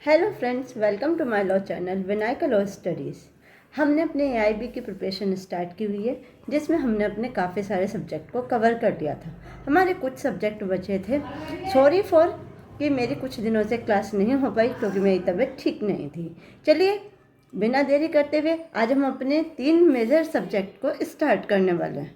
Hello friends, welcome to my law channel Vinayaka law studies. हमने अपने AIB की preparation start की हुई है, जिसमें हमने अपने काफ़ी सारे सब्जेक्ट को कवर कर दिया था। हमारे कुछ सब्जेक्ट बचे थे। सॉरी फॉर कि मेरी कुछ दिनों से क्लास नहीं हो पाई क्योंकि मेरी तबीयत ठीक नहीं थी। चलिए बिना देरी करते हुए आज हम अपने 3 मेजर सब्जेक्ट को स्टार्ट करने वाले हैं।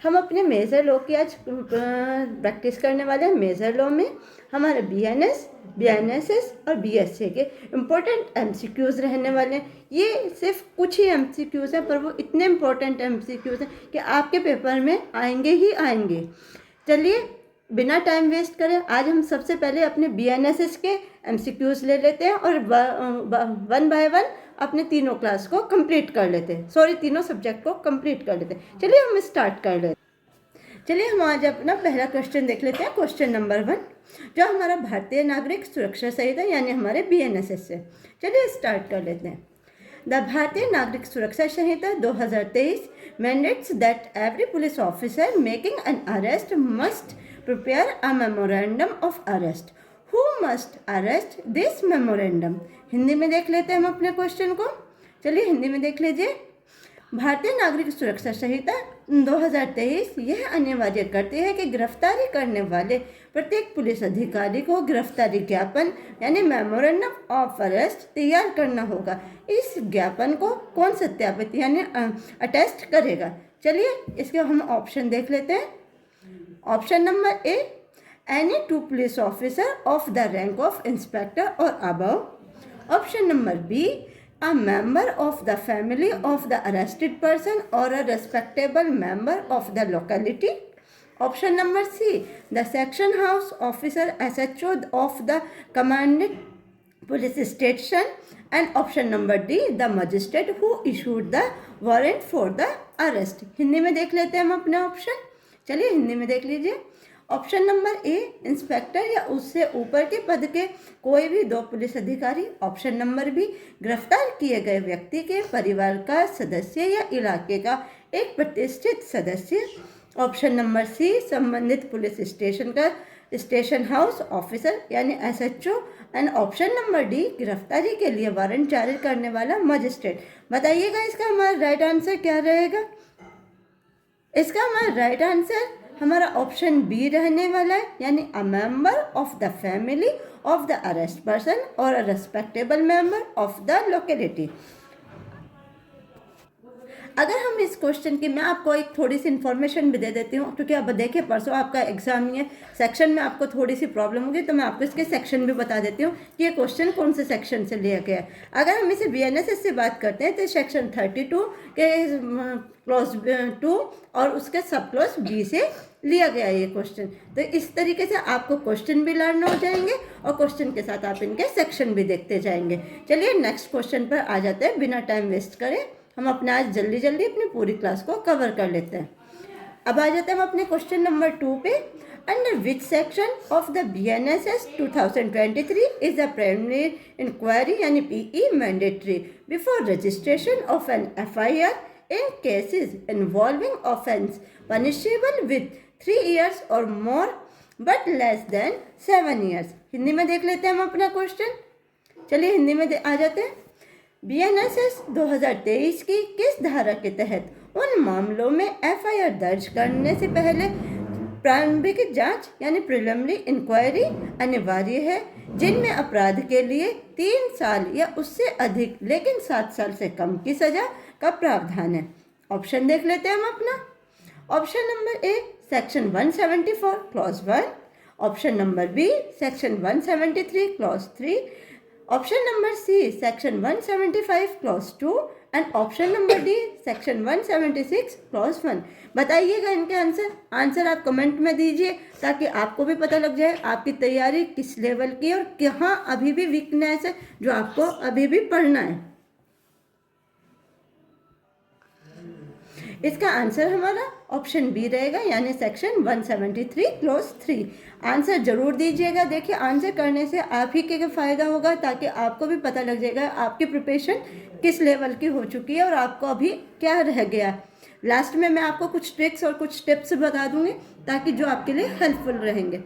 हम अपने मेजर लॉ की आज प्रैक्टिस करने वाले हैं। मेजर लॉ में हमारे बीएनएस, बीएनएसएस और बीएसए के इम्पोर्टेंट एमसीक्यूज़ रहने वाले हैं। ये सिर्फ कुछ ही एमसीक्यूज़ हैं, पर वो इतने इम्पोर्टेंट एमसीक्यूज़ हैं कि आपके पेपर में आएंगे ही आएंगे। चलिए बिना टाइम वेस्ट करें आज हम सबसे पहले अपने बीएनएसएस के एमसीक्यूज़ ले लेते हैं और वन बाय वन अपने तीनों क्लास को कंप्लीट कर लेते हैं, तीनों सब्जेक्ट को कंप्लीट कर लेते हैं। चलिए हम स्टार्ट कर लेते हैं। चलिए हम आज अपना पहला क्वेश्चन देख लेते हैं। क्वेश्चन नंबर 1 जो हमारा भारतीय नागरिक सुरक्षा संहिता यानी हमारे बीएनएसएस से। चलिए स्टार्ट कर लेते हैं। द भारतीय नागरिक सुरक्षा संहिता 2023 mandates that every police officer making an arrest must prepare a memorandum of arrest. Who must arrest this memorandum? Hindi में देख लेते हैं हम अपने क्वेश्चन को। चलिए हिंदी में देख लीजिए। भारतीय नागरिक सुरक्षा संहिता 2023 यह अनिवार्य करती है कि गिरफ्तारी करने वाले प्रत्येक पुलिस अधिकारी को गिरफ्तारी ज्ञापन यानी मेमोरेंडम ऑफ अरेस्ट तैयार करना होगा। इस ज्ञापन को कौन सत्यापित यानी अटेस्ट करेगा? चलिए इसके हम ऑप्शन देख लेते हैं। Option number A, any 2 police officer of the rank of inspector or above. Option number B, a member of the family of the arrested person or a respectable member of the locality. Option number C, the section house officer SHO of the commanded police station. And option number D, the magistrate who issued the warrant for the arrest. Hindi में देख लेते हैं हम अपने option. चलिए हिंदी में देख लीजिए। ऑप्शन नंबर ए, इंस्पेक्टर या उससे ऊपर के पद के कोई भी 2 पुलिस अधिकारी। ऑप्शन नंबर बी, गिरफ्तार किए गए व्यक्ति के परिवार का सदस्य या इलाके का एक प्रतिष्ठित सदस्य। ऑप्शन नंबर सी, संबंधित पुलिस स्टेशन का स्टेशन हाउस ऑफिसर यानी SHO. And option number D, गिरफ्तारी के लिए वारंट जारी करने वाला मजिस्ट्रेट। बताइएगा इसका हमारा राइट आंसर क्या रहेगा? इसका हमारा राइट आंसर हमारा ऑप्शन बी रहने वाला है, यानी a member of the family of the arrest person or a respectable member of the locality. अगर हम इस क्वेश्चन की मैं आपको एक थोड़ी सी इन्फॉर्मेशन भी दे देती हूँ, क्योंकि अब देखिए परसों आपका एग्जाम ही है, सेक्शन में आपको थोड़ी सी प्रॉब्लम होगी, तो मैं आपको इसके सेक्शन भी बता देती हूँ कि ये क्वेश्चन कौन से सेक्शन से लिया गया है। अगर हम इसे बीएनएसएस से बात करते हैं तो सेक्शन 32 के क्लॉज 2 और उसके सब क्लॉज बी से लिया गया है ये क्वेश्चन। तो इस तरीके से आपको क्वेश्चन भी लर्न हो जाएंगे और क्वेश्चन के साथ आप इनके सेक्शन भी देखते जाएंगे। चलिए नेक्स्ट क्वेश्चन पर आ जाते हैं। बिना टाइम वेस्ट करें हम अपना आज जल्दी जल्दी अपनी पूरी क्लास को कवर कर लेते हैं। अब आ जाते हैं हम अपने क्वेश्चन नंबर 2 पे। Under which section of the BNSS 2023 is the preliminary inquiry यानी PE mandatory before registration of an FIR in cases involving offence punishable with 3 years or more but less than 7 years। Hindi में देख लेते हैं हम अपना question. चलिए हिंदी में आ जाते हैं। बीएनएसएस 2023 की किस धारा के तहत उन मामलों में एफआईआर दर्ज करने से पहले प्रारंभिक जांच यानी प्रिलिमिनरी इंक्वायरी अनिवार्य है, जिनमें अपराध के लिए 3 साल या उससे अधिक लेकिन 7 साल से कम की सजा का प्रावधान है? ऑप्शन देख लेते हैं हम अपना। Option number A, section 174 clause 1। Option number B, section 173 clause 3। Option number C, section 175 clause 2। And option number D, section 176 clause 1। बताइएगा इनके आंसर आप कमेंट में दीजिए, ताकि आपको भी पता लग जाए आपकी तैयारी किस लेवल की है और कहाँ अभी भी वीकनेस है जो आपको अभी भी पढ़ना है। इसका आंसर हमारा ऑप्शन बी रहेगा, यानी सेक्शन 173 क्लॉज 3। आंसर जरूर दीजिएगा। देखिए आंसर करने से आप ही के फ़ायदा होगा, ताकि आपको भी पता लग जाएगा आपकी प्रिपरेशन किस लेवल की हो चुकी है और आपको अभी क्या रह गया। लास्ट में मैं आपको कुछ ट्रिक्स और कुछ टिप्स बता दूंगी, ताकि जो आपके लिए हेल्पफुल रहेंगे।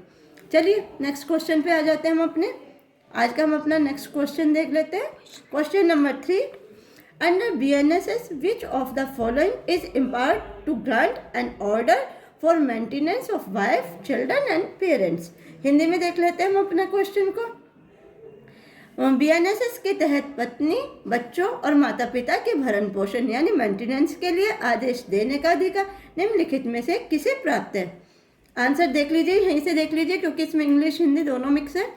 चलिए नेक्स्ट क्वेश्चन पे आ जाते हैं हम अपने। आज का हम अपना नेक्स्ट क्वेश्चन देख लेते हैं। Question number 3, under BNSS which of the following is empowered to grant an order for maintenance of wife, children and parents. Hindi में देख लेते हैं हम अपना क्वेश्चन को। BNSS के तहत पत्नी, बच्चों और माता पिता के भरण पोषण यानी मेंटेनेंस के लिए आदेश देने का अधिकार निम्नलिखित में से किसे प्राप्त है? आंसर देख लीजिए, यहीं से देख लीजिए क्योंकि इसमें इंग्लिश हिंदी दोनों मिक्स है।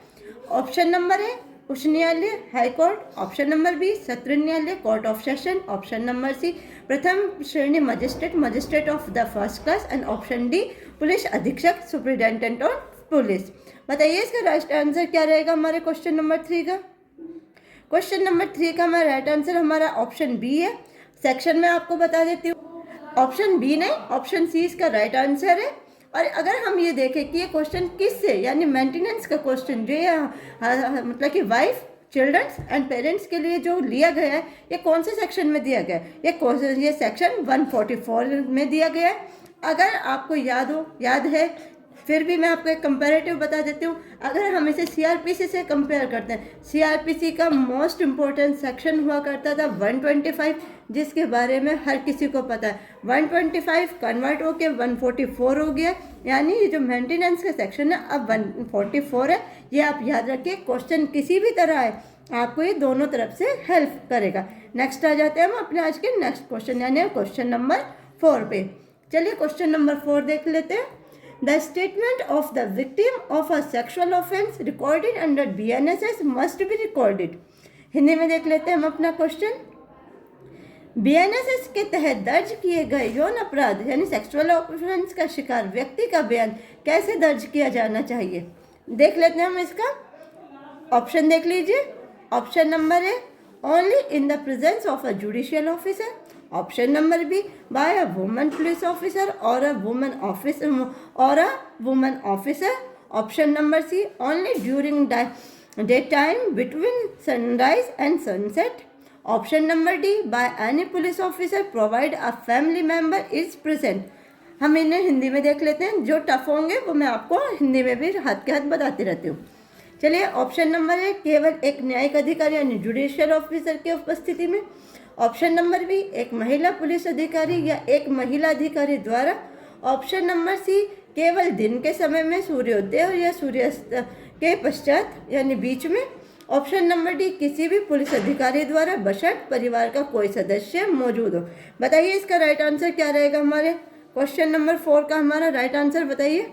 ऑप्शन नंबर ए उच्च न्यायालय, high court. Option number B सत्र न्यायालय, court of session. Option number C प्रथम श्रेणी magistrate, magistrate of the first class. And option D police अधीक्षक, सुपरिटेंडेंट ऑफ पुलिस। बताइए इसका राइट आंसर क्या रहेगा हमारे क्वेश्चन नंबर 3 का। क्वेश्चन नंबर 3 का हमारा राइट आंसर हमारा ऑप्शन बी है। सेक्शन में आपको बता देती हूँ, ऑप्शन बी नहीं, ऑप्शन सी इसका राइट आंसर है। और अगर हम ये देखें कि ये क्वेश्चन किससे यानी मेंटेनेंस का क्वेश्चन जो ये मतलब कि वाइफ, चिल्ड्रंस एंड पेरेंट्स के लिए जो लिया गया है, ये कौन से सेक्शन में दिया गया है? ये सेक्शन 144 में दिया गया है। अगर आपको याद है, फिर भी मैं आपको एक कंपैरेटिव बता देती हूँ। अगर हम इसे CRPC से कंपेयर करते हैं, CRPC का मोस्ट इम्पोर्टेंट सेक्शन हुआ करता था 125, जिसके बारे में हर किसी को पता है। 125 कन्वर्ट होके 144 हो गया, यानी ये जो मेंटेनेंस का सेक्शन है अब 144 है। ये आप याद रखिए, क्वेश्चन किसी भी तरह है आपको ये दोनों तरफ से हेल्प करेगा। नेक्स्ट आ जाते हैं हम अपने आज के नेक्स्ट क्वेश्चन यानी क्वेश्चन नंबर 4 पे। चलिए क्वेश्चन नंबर 4 देख लेते हैं। The statement of the victim of a sexual offense recorded under BNSS must be recorded. Hindi में देख लेते हैं हम अपना क्वेश्चन। BNSS के तहत दर्ज किए गए यौन अपराध यानी सेक्सुअल ऑफेंस का शिकार व्यक्ति का बयान कैसे दर्ज किया जाना चाहिए? देख लेते हैं हम इसका। ऑप्शन देख लीजिए। Option number A only in the presence of a judicial officer. Option number B by a woman police officer और a woman officer. Option number C only during day time between sunrise and sunset. Option number D by any police officer provide a family member is present. हम इन्हें हिंदी में देख लेते हैं, जो tough होंगे वो मैं आपको हिंदी में भी हाथ के हाथ बताती रहती हूँ। चलिए ऑप्शन नंबर ए केवल एक न्यायिक अधिकारी यानी जुडिशियल ऑफिसर की उपस्थिति में। ऑप्शन नंबर बी एक महिला पुलिस अधिकारी या एक महिला अधिकारी द्वारा। ऑप्शन नंबर सी केवल दिन के समय में सूर्योदय या सूर्यास्त के पश्चात यानी बीच में। ऑप्शन नंबर डी किसी भी पुलिस अधिकारी द्वारा बशर्ते परिवार का कोई सदस्य मौजूद हो। बताइए इसका राइट आंसर क्या रहेगा हमारे क्वेश्चन नंबर 4 का हमारा राइट आंसर बताइए।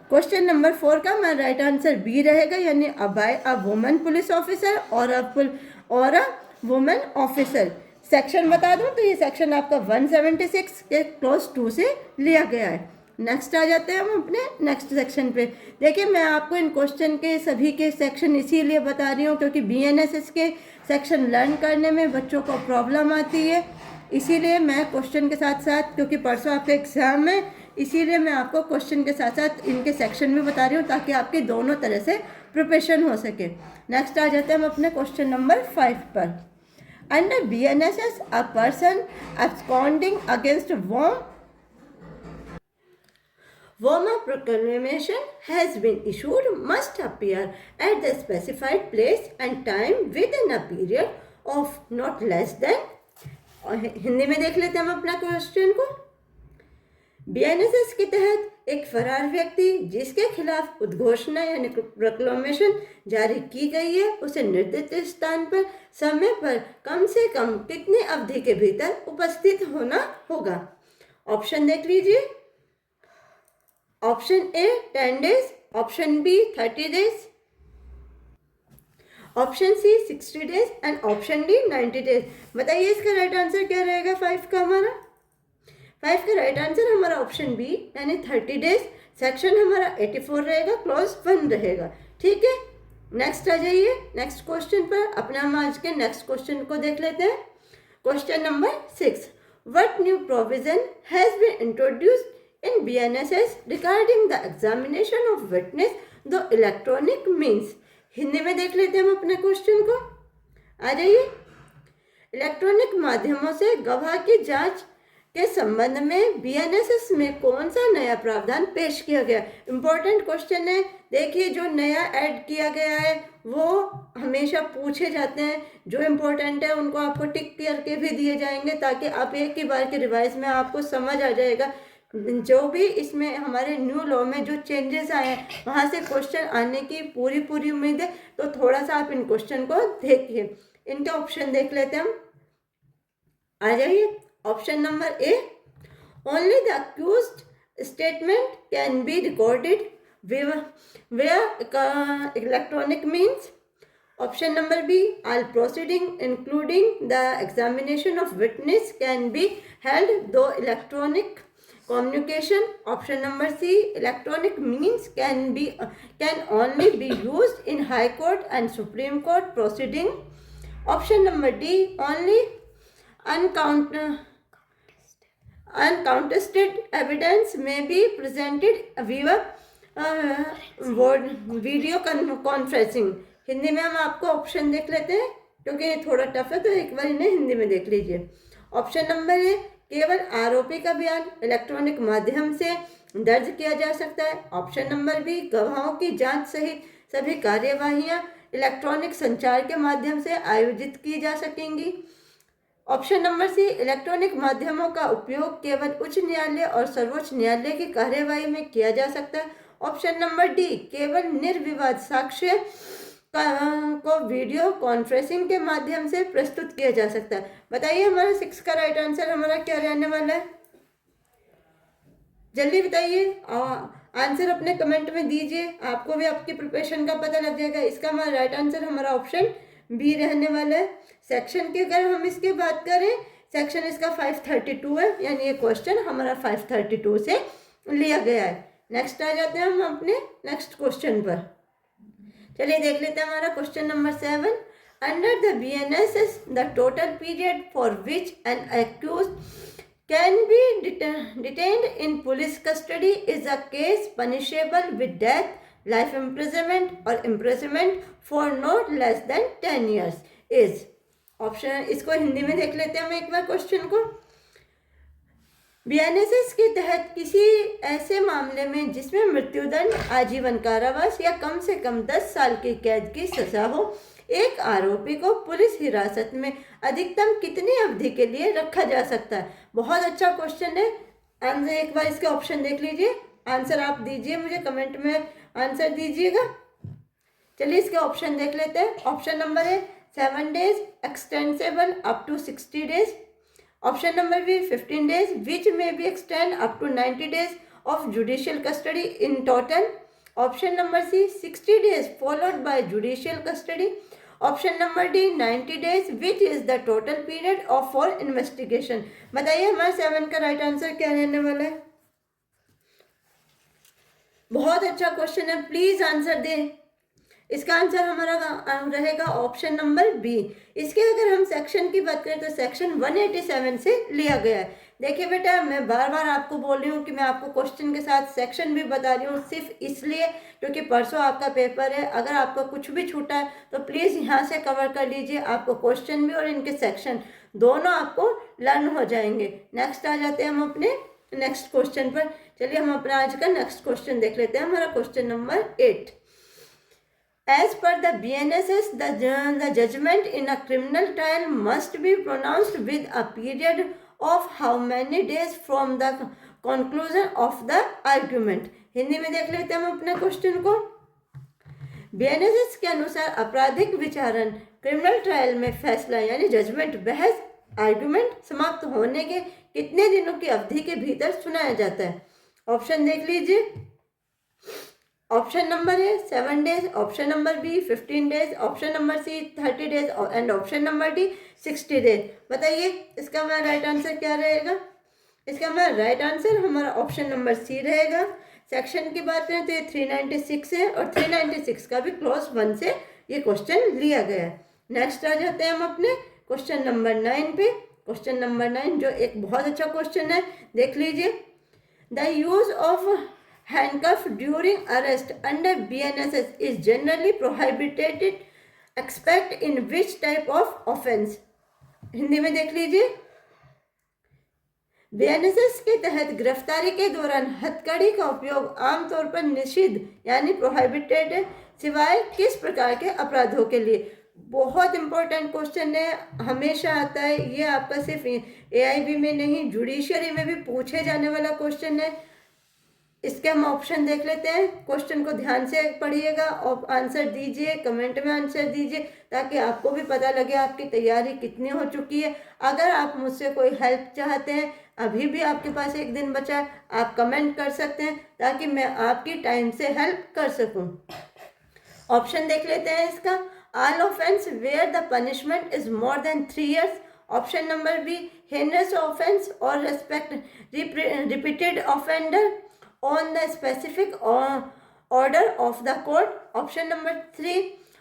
क्वेश्चन नंबर 4 का हमारा राइट आंसर बी रहेगा यानी by a woman police officer और अ वुमन ऑफिसर। सेक्शन बता दूं तो ये सेक्शन आपका 176 के क्लॉज 2 से लिया गया है। नेक्स्ट आ जाते हैं हम अपने नेक्स्ट सेक्शन पे। देखिए मैं आपको इन क्वेश्चन के सभी के सेक्शन इसीलिए बता रही हूँ क्योंकि BNSS के सेक्शन लर्न करने में बच्चों को प्रॉब्लम आती है, इसीलिए मैं क्वेश्चन के साथ साथ, क्योंकि परसों आपका एग्जाम है, इसीलिए मैं आपको क्वेश्चन के साथ साथ इनके सेक्शन भी बता रही हूँ ताकि आपकी दोनों तरह से प्रिपरेशन हो सके। नेक्स्ट आ जाते हैं हम अपने क्वेश्चन नंबर 5 पर। Under BNSS a person absconding against whom a proclamation has been issued must appear at the specified place and time within a period of not less than। Hindi में देख लेते हैं हम अपना क्वेश्चन को। BNSS के तहत एक फरार व्यक्ति जिसके खिलाफ उद्घोषणा यानी प्रोक्लेमेशन जारी की गई है उसे निर्दिष्ट स्थान पर समय पर कम से कम कितनी अवधि के भीतर उपस्थित होना होगा? ऑप्शन देख लीजिए। Option A 10 days, option B 30 days, option C 60 days and option D 90 days. बताइए इसका राइट आंसर क्या रहेगा 5 का हमारा? 5 का राइट आंसर हमारा ऑप्शन बी यानी 30 डेज। सेक्शन हमारा 84 रहेगा, क्लॉज 1 रहेगा। ठीक है, नेक्स्ट आ जाइए नेक्स्ट क्वेश्चन पर। अपना हम आज के नेक्स्ट क्वेश्चन को देख लेते हैं। Question number 6, what new provision has been introduced in BNSS regarding the examination of witness the electronic means. Hindi में देख लेते हैं हम अपने क्वेश्चन को। आ जाइए। इलेक्ट्रॉनिक माध्यमों से गवाह की जांच के संबंध में बीएनएसएस में कौन सा नया प्रावधान पेश किया गया। इम्पोर्टेंट क्वेश्चन है। देखिए, जो नया ऐड किया गया है वो हमेशा पूछे जाते हैं। जो इम्पोर्टेंट है उनको आपको टिक करके भी दिए जाएंगे ताकि आप एक ही बार के रिवाइज में आपको समझ आ जाएगा। जो भी इसमें हमारे न्यू लॉ में जो चेंजेस आए हैं वहाँ से क्वेश्चन आने की पूरी उम्मीद है। तो थोड़ा सा आप इन क्वेश्चन को देखिए। इनके ऑप्शन देख लेते हैं हम। आ जाइए। Option number A, only the accused statement can be recorded via electronic means. Option number B, all proceeding including the examination of witness can be held though electronic communication. Option number C, electronic means can only be used in high court and supreme court proceeding. Option number D, only uncontested evidence may be presented via video conferencing. Hindi में हम आपको option देख लेते हैं क्योंकि ये थोड़ा tough है, तो एक बार इन्हें हिंदी में देख लीजिए। ऑप्शन नंबर ए, केवल आरोपी का बयान इलेक्ट्रॉनिक माध्यम से दर्ज किया जा सकता है। ऑप्शन नंबर बी, गवाहों की जांच सहित सभी कार्यवाहियां इलेक्ट्रॉनिक संचार के माध्यम से आयोजित की जा सकेंगी। ऑप्शन नंबर सी, इलेक्ट्रॉनिक माध्यमों का उपयोग केवल उच्च न्यायालय और सर्वोच्च न्यायालय की कार्यवाही में किया जा सकता है। ऑप्शन नंबर डी, केवल निर्विवाद साक्ष्य को वीडियो कॉन्फ्रेंसिंग के माध्यम से प्रस्तुत किया जा सकता है। बताइए हमारा 6 का राइट आंसर हमारा क्या रहने वाला है? जल्दी बताइए, आंसर अपने कमेंट में दीजिए, आपको भी आपकी प्रिपरेशन का पता लग जाएगा। इसका हमारा राइट आंसर हमारा ऑप्शन बी रहने वाला है। सेक्शन की अगर हम इसकी बात करें, सेक्शन इसका 532 है, यानी ये क्वेश्चन हमारा 532 से लिया गया है। नेक्स्ट आ जाते हैं हम अपने नेक्स्ट क्वेश्चन पर। चलिए देख लेते हैं हमारा question number 7। Under the BNSS the total period for which an accused can be detained in police custody is a case punishable with death, life imprisonment or imprisonment for not less than 10 years is. Option, इसको हिंदी में देख लेते हैं हम एक बार question को। BNSS के तहत किसी ऐसे मामले में जिसमें मृत्युदंड, आजीवन कारावास या कम से कम 10 साल की कैद की सजा हो, एक आरोपी को पुलिस हिरासत में अधिकतम कितनी अवधि के लिए रखा जा सकता है। बहुत अच्छा क्वेश्चन है। आंसर एक बार इसके ऑप्शन देख लीजिए, आंसर आप दीजिए, मुझे कमेंट में आंसर दीजिएगा। चलिए इसके ऑप्शन देख लेते हैं। ऑप्शन नंबर है 7 days, extensible up to 60 days. Option number B, 15 days, which may be extend up to 90 days of judicial custody in total. Option number C, 60 days followed by judicial custody. Option number D, 90 days, which is the total period of for investigation. बताइए हमारा 7 का right answer क्या रहने वाला है? बहुत अच्छा question है, प्लीज आंसर दें। इसका आंसर हमारा रहेगा ऑप्शन नंबर बी। इसके अगर हम सेक्शन की बात करें तो सेक्शन 187 से लिया गया है। देखिए बेटा, मैं बार बार आपको बोल रही हूँ कि मैं आपको क्वेश्चन के साथ सेक्शन भी बता रही हूँ, सिर्फ इसलिए क्योंकि परसों आपका पेपर है। अगर आपका कुछ भी छूटा है तो प्लीज़ यहाँ से कवर कर लीजिए, आपको क्वेश्चन भी और इनके सेक्शन दोनों आपको लर्न हो जाएंगे। नेक्स्ट आ जाते हैं हम अपने नेक्स्ट क्वेश्चन पर। चलिए हम अपना आज का नेक्स्ट क्वेश्चन देख लेते हैं, हमारा question number 8। As per the BNSS, the judgment in a criminal trial must be pronounced with a period of how many days from the conclusion of the argument. Hindi में देख लेते हैं हम अपने क्वेश्चन को। BNSS के अनुसार आपराधिक विचारण क्रिमिनल ट्रायल में फैसला यानी जजमेंट, बहस, आर्गुमेंट समाप्त होने के कितने दिनों की अवधि के भीतर सुनाया जाता है। ऑप्शन देख लीजिए। ऑप्शन नंबर है 7 days, option number B 15 days, option number C 30 days and option number D 60 days। बताइए इसका हमारा राइट आंसर क्या रहेगा? इसका हमारा राइट आंसर हमारा ऑप्शन नंबर सी रहेगा। सेक्शन की बात करें तो ये 396 है और 396 का भी क्लॉज 1 से ये क्वेश्चन लिया गया है। नेक्स्ट आ जाते हैं हम अपने क्वेश्चन नंबर 9 पे। क्वेश्चन नंबर 9 जो एक बहुत अच्छा क्वेश्चन है, देख लीजिए। The use of handcuff during arrest under BNSS is generally prohibited except in which type of offense? Hindi में देख लीजिए। बीएनएसएस के तहत गिरफ्तारी के दौरान हथकड़ी का उपयोग आमतौर पर निषिद्ध यानी प्रोहिबिटेड है, सिवाय किस प्रकार के अपराधों के लिए। बहुत इंपॉर्टेंट क्वेश्चन है, हमेशा आता है ये, आपका सिर्फ एआईबी में नहीं जुडिशियरी में भी पूछे जाने वाला क्वेश्चन है। इसके हम ऑप्शन देख लेते हैं, क्वेश्चन को ध्यान से पढ़िएगा और आंसर दीजिए, कमेंट में आंसर दीजिए ताकि आपको भी पता लगे आपकी तैयारी कितनी हो चुकी है। अगर आप मुझसे कोई हेल्प चाहते हैं, अभी भी आपके पास एक दिन बचा है, आप कमेंट कर सकते हैं ताकि मैं आपकी टाइम से हेल्प कर सकूं। ऑप्शन देख लेते हैं इसका, all offence where the punishment is more than 3 years। Option number B, heinous offence or respect repeated offender on the specific order of the court। Option number 3,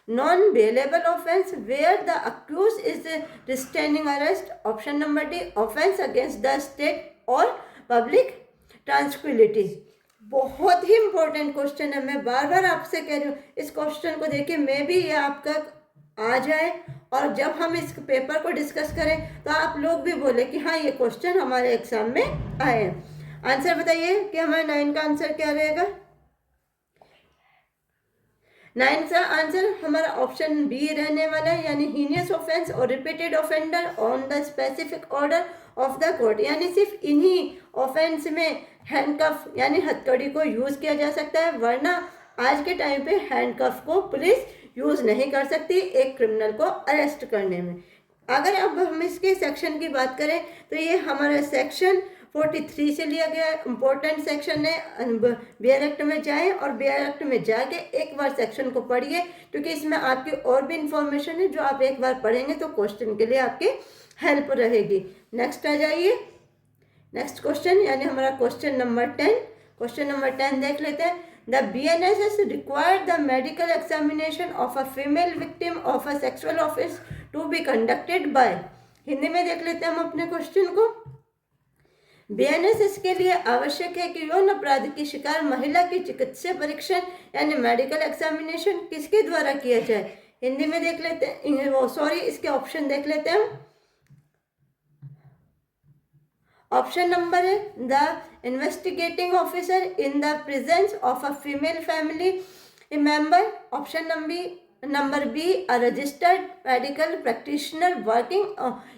non-bailable offence where the accused is restraining arrest। Option number D, offence against the state or public tranquility। बहुत ही important question है, मैं बार बार आपसे कह रही हूँ इस question को देखिए, मैं भी ये आपका आ जाए और जब हम इस पेपर को डिस्कस करें तो आप लोग भी बोले कि हाँ ये क्वेश्चन हमारे एग्जाम में आए हैं। आंसर बताइए कि हमारा 9 का आंसर क्या रहेगा। 9 का आंसर हमारा ऑप्शन बी रहने वाला है, यानी हीनियस ऑफेंस और repeated offender on the specific order of the court, यानी सिर्फ इन्हीं ऑफेंस में हैंडकफ यानी हथकड़ी को यूज किया जा सकता है, वरना आज के टाइम पे हैंडकफ को पुलिस यूज नहीं कर सकती एक क्रिमिनल को अरेस्ट करने में। अगर अब हम इसके सेक्शन की बात करें तो ये हमारा सेक्शन 43 से लिया गया इंपॉर्टेंट सेक्शन है। बियर एक्ट में जाएं और बियर एक्ट में जाके एक बार सेक्शन को पढ़िए, क्योंकि इसमें आपकी और भी इंफॉर्मेशन है जो आप एक बार पढ़ेंगे तो क्वेश्चन के लिए आपकी हेल्प रहेगी। नेक्स्ट आ जाइए, नेक्स्ट क्वेश्चन यानी हमारा क्वेश्चन नंबर 10। क्वेश्चन नंबर 10 देख लेते हैं। The BNSS required the medical examination of a female victim of a sexual offense to be conducted by। Hindi में देख लेते हैं हम अपने क्वेश्चन को। बीएनएसएस के लिए आवश्यक है कि यौन अपराध की शिकार महिला की चिकित्सीय परीक्षण यानी मेडिकल एग्जामिनेशन किसके द्वारा किया जाए। हिंदी में देख लेते हैं, इसके ऑप्शन देख लेते हैं। ऑप्शन नंबर है the investigating officer in the presence of a female family member. Option number B, a registered medical practitioner working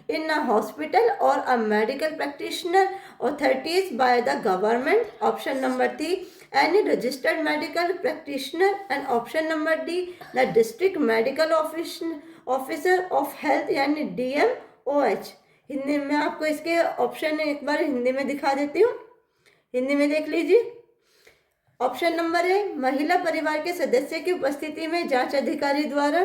in a hospital or a medical practitioner authorities by the government। Option number 3, any registered medical practitioner। And option number D, the district medical officer of health यानी DMOH। Hindi में आपको इसके option एक बार हिंदी में दिखा देती हूँ, हिंदी में देख लीजिए। ऑप्शन नंबर है महिला परिवार के सदस्य की उपस्थिति में जांच अधिकारी द्वारा।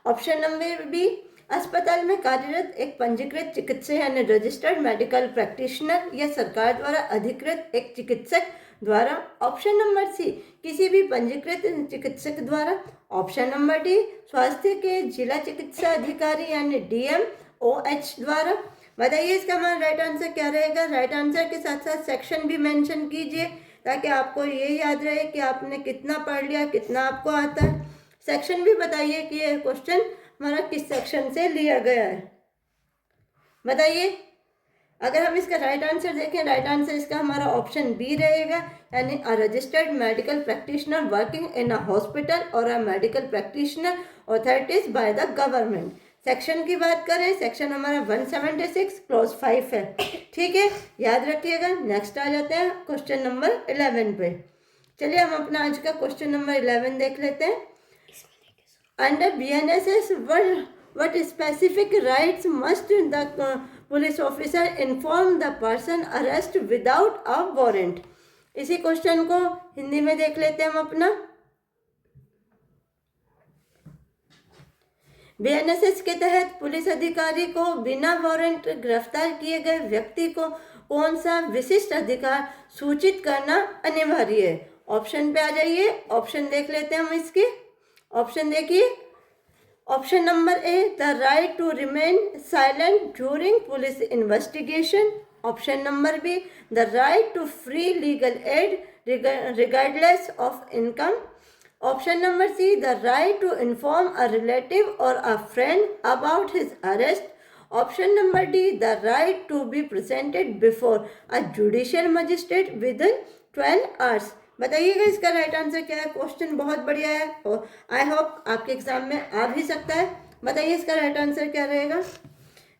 ऑप्शन नंबर बी, अस्पताल में कार्यरत एक पंजीकृत चिकित्सक यानी रजिस्टर्ड मेडिकल प्रैक्टिशनर या सरकार द्वारा अधिकृत एक चिकित्सक द्वारा। ऑप्शन नंबर सी, किसी भी पंजीकृत चिकित्सक द्वारा। ऑप्शन नंबर डी, स्वास्थ्य के जिला चिकित्सा अधिकारी यानी DMOH द्वारा। बताइए इसका हमारा राइट आंसर क्या रहेगा। राइट आंसर के साथ साथ सेक्शन भी मेंशन कीजिए ताकि आपको ये याद रहे कि आपने कितना पढ़ लिया, कितना आपको आता है। सेक्शन भी बताइए कि ये क्वेश्चन हमारा किस सेक्शन से लिया गया है, बताइए। अगर हम इसका राइट आंसर देखें, राइट आंसर इसका हमारा ऑप्शन बी रहेगा, यानी a registered medical practitioner working in a hospital or a medical practitioner authorities by the government. Section की बात करें, सेक्शन हमारा 176 क्लॉज 5 है, ठीक है, याद रखिएगा। नेक्स्ट आ जाते हैं क्वेश्चन नंबर 11 पे। चलिए हम अपना आज का क्वेश्चन नंबर 11 देख लेते हैं। Under BNSS what specific rights must the police officer inform the person arrest without a warrant। इसी क्वेश्चन को हिंदी में देख लेते हैं हम अपना। BNSS के तहत पुलिस अधिकारी को बिना वारंट गिरफ्तार किए गए व्यक्ति को कौन सा विशिष्ट अधिकार सूचित करना अनिवार्य है। ऑप्शन पे आ जाइए, ऑप्शन देख लेते हैं हम इसके। ऑप्शन देखिए, option number A, the right to remain silent during police investigation. Option number B, the right to free legal aid regardless of income। Option number C, the right to inform a relative or a friend about his arrest। Option number D, the right to be presented before a judicial magistrate within 12 hours. बताइएगा इसका right answer क्या है। Question बहुत बढ़िया है और I hope आपके exam में आ भी सकता है। बताइए इसका राइट आंसर क्या रहेगा।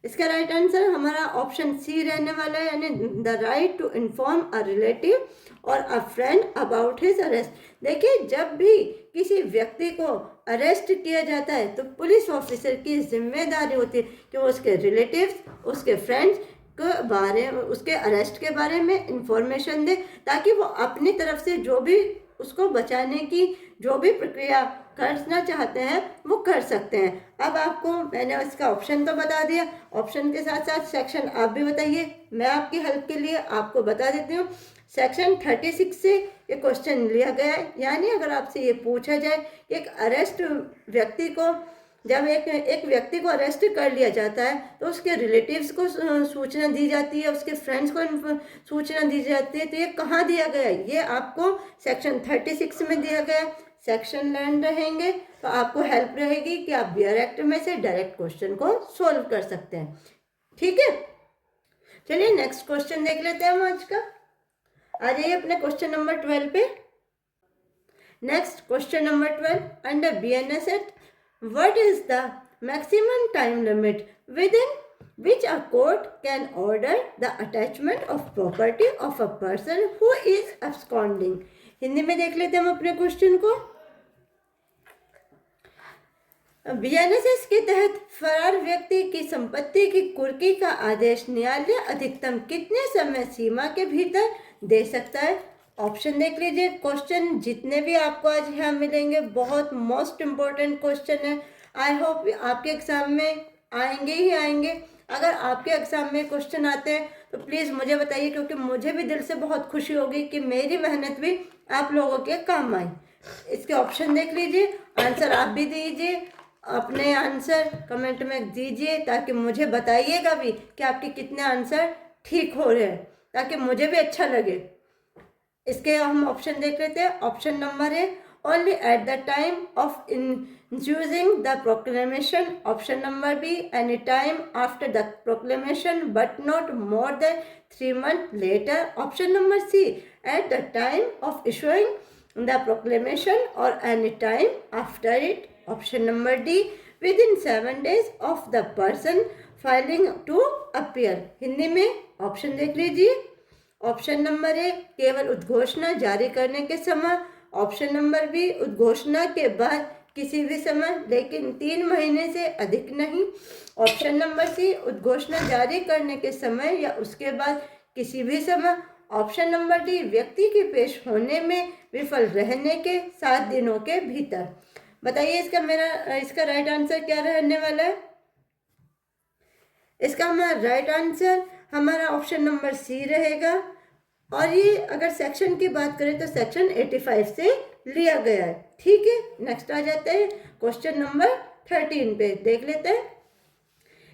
इसका राइट आंसर हमारा ऑप्शन सी रहने वाला है, यानी the right to inform a relative or a friend about his arrest. देखिए, जब भी किसी व्यक्ति को अरेस्ट किया जाता है तो पुलिस ऑफिसर की जिम्मेदारी होती है कि वो उसके रिलेटिव्स, उसके फ्रेंड्स के बारे में, उसके अरेस्ट के बारे में इंफॉर्मेशन दे, ताकि वो अपनी तरफ से जो भी उसको बचाने की जो भी प्रक्रिया करना चाहते हैं वो कर सकते हैं। अब आपको मैंने इसका ऑप्शन तो बता दिया, ऑप्शन के साथ साथ सेक्शन आप भी बताइए। मैं आपकी हेल्प के लिए आपको बता देती हूँ। सेक्शन 36 से ये क्वेश्चन लिया गया है, यानी अगर आपसे ये पूछा जाए कि एक अरेस्ट व्यक्ति को, जब एक व्यक्ति को अरेस्ट कर लिया जाता है तो उसके रिलेटिव्स को सूचना दी जाती है, उसके फ्रेंड्स को सूचना दी जाती है, तो ये कहाँ दिया गया है, ये आपको सेक्शन 36 में दिया गया है। सेक्शन लर्न रहेंगे तो आपको हेल्प रहेगी कि आप बियर एक्ट में से डायरेक्ट क्वेश्चन को सोल्व कर सकते हैं। ठीक है, चलिए नेक्स्ट क्वेश्चन देख लेते हैं हम आज का। आ जाइए अपने क्वेश्चन नंबर 12 पे। Next question number 12, under BNS act what is the maximum time limit within which a court can order the attachment of property of a person who is absconding। Hindi में देख लेते हैं हम अपने क्वेश्चन को। BNSS के तहत फरार व्यक्ति की संपत्ति की कुर्की का आदेश न्यायालय अधिकतम कितने समय सीमा के भीतर दे सकता है। ऑप्शन देख लीजिए। क्वेश्चन जितने भी आपको आज यहाँ मिलेंगे बहुत मोस्ट इम्पोर्टेंट क्वेश्चन है। आई होप आपके एग्जाम में आएंगे ही आएंगे। अगर आपके एग्जाम में क्वेश्चन आते हैं तो प्लीज़ मुझे बताइए, क्योंकि मुझे भी दिल से बहुत खुशी होगी कि मेरी मेहनत भी आप लोगों के काम आई। इसके ऑप्शन देख लीजिए, आंसर आप भी दीजिए, अपने आंसर कमेंट में दीजिए, ताकि मुझे बताइएगा भी कि आपके कितने आंसर ठीक हो रहे हैं, ताकि मुझे भी अच्छा लगे। इसके हम ऑप्शन देख लेते हैं। ऑप्शन नंबर है only at the time of infusing the proclamation. Option number B any time after the proclamation but not more than 3 months later. Option number C at the time of issuing the proclamation or any time after it. Option number D within 7 days of the person filing to appear. Hindi में option देख लीजिए। Option number ए केवल उद्घोषणा जारी करने के समय। Option number B उद्घोषणा के बाद किसी भी समय लेकिन 3 महीने से अधिक नहीं। ऑप्शन नंबर सी उद्घोषणा जारी करने के समय या उसके बाद किसी भी समय। ऑप्शन नंबर डी व्यक्ति के पेश होने में विफल रहने के 7 दिनों के भीतर। बताइए इसका राइट आंसर क्या रहने वाला है। इसका हमारा राइट आंसर हमारा ऑप्शन नंबर सी रहेगा। और ये अगर सेक्शन की बात करें तो सेक्शन 85 से लिया गया है। ठीक है, नेक्स्ट आ जाते हैं क्वेश्चन नंबर 13 पे, देख लेते हैं।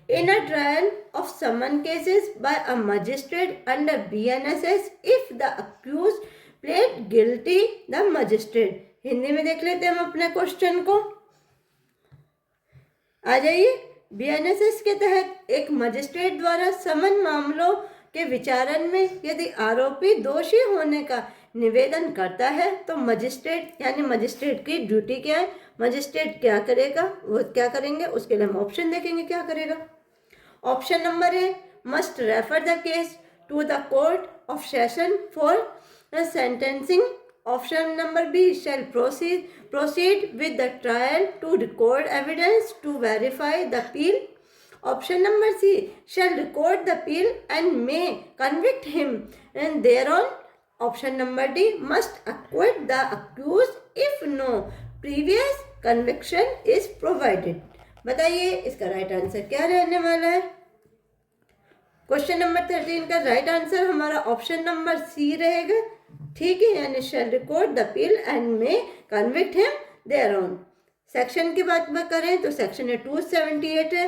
In a trial of summon cases by a magistrate under BNSS if the accused pled guilty the magistrate. Hindi में देख लेते हैं हम अपने क्वेश्चन को। आ जाइए। BNSS के तहत एक मजिस्ट्रेट द्वारा समन मामलों के विचारण में यदि आरोपी दोषी होने का निवेदन करता है तो मजिस्ट्रेट यानी मजिस्ट्रेट की ड्यूटी क्या है, मजिस्ट्रेट क्या करेगा, वो क्या करेंगे, उसके लिए हम ऑप्शन देखेंगे क्या करेगा। Option number A must refer the case to the court of session for sentencing. Option number B shall proceed with the trial to record evidence to verify the appeal. Option number C shall record the appeal and may convict him and thereon. Option number D must acquit the accused if no previous conviction is provided. बताइए इसका right answer क्या रहने वाला है। Question number 13 का right answer हमारा option number सी रहेगा। ठीक है, यानी shall record the appeal and may convict him thereon। Section की बात करें तो सेक्शन 278 है।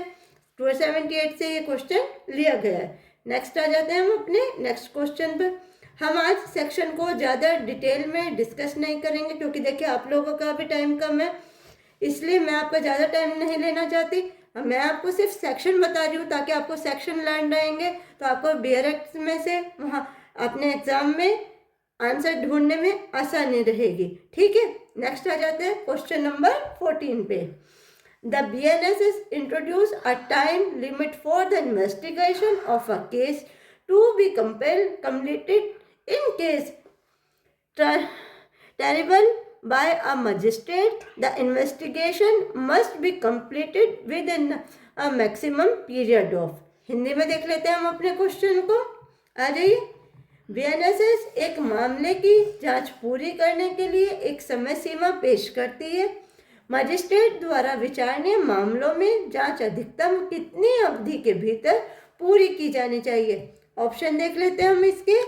278 से ये क्वेश्चन लिया गया है। नेक्स्ट आ जाते हैं हम अपने नेक्स्ट क्वेश्चन पर। हम आज सेक्शन को ज़्यादा डिटेल में डिस्कस नहीं करेंगे, क्योंकि देखिए आप लोगों का भी टाइम कम है, इसलिए मैं आपका ज़्यादा टाइम नहीं लेना चाहती। मैं आपको सिर्फ सेक्शन बता रही हूँ ताकि आपको सेक्शन लर्न रहेंगे, तो आपको बियर एक्ट में से वहाँ अपने एग्जाम में आंसर ढूंढने में आसानी रहेगी। ठीक है, नेक्स्ट आ जाते हैं क्वेश्चन नंबर 14 पे। The BNSS introduce a time limit for the investigation of a case to be completed in case terrible by a magistrate. The investigation must be completed within a maximum period of। Hindi में देख लेते हैं हम अपने question को। आ जाइए। BNSS एक मामले की जांच पूरी करने के लिए एक समय सीमा पेश करती है। मजिस्ट्रेट द्वारा विचारणीय मामलों में जांच अधिकतम कितनी अवधि के भीतर पूरी की जानी चाहिए? ऑप्शन देख लेते हैं हम इसके।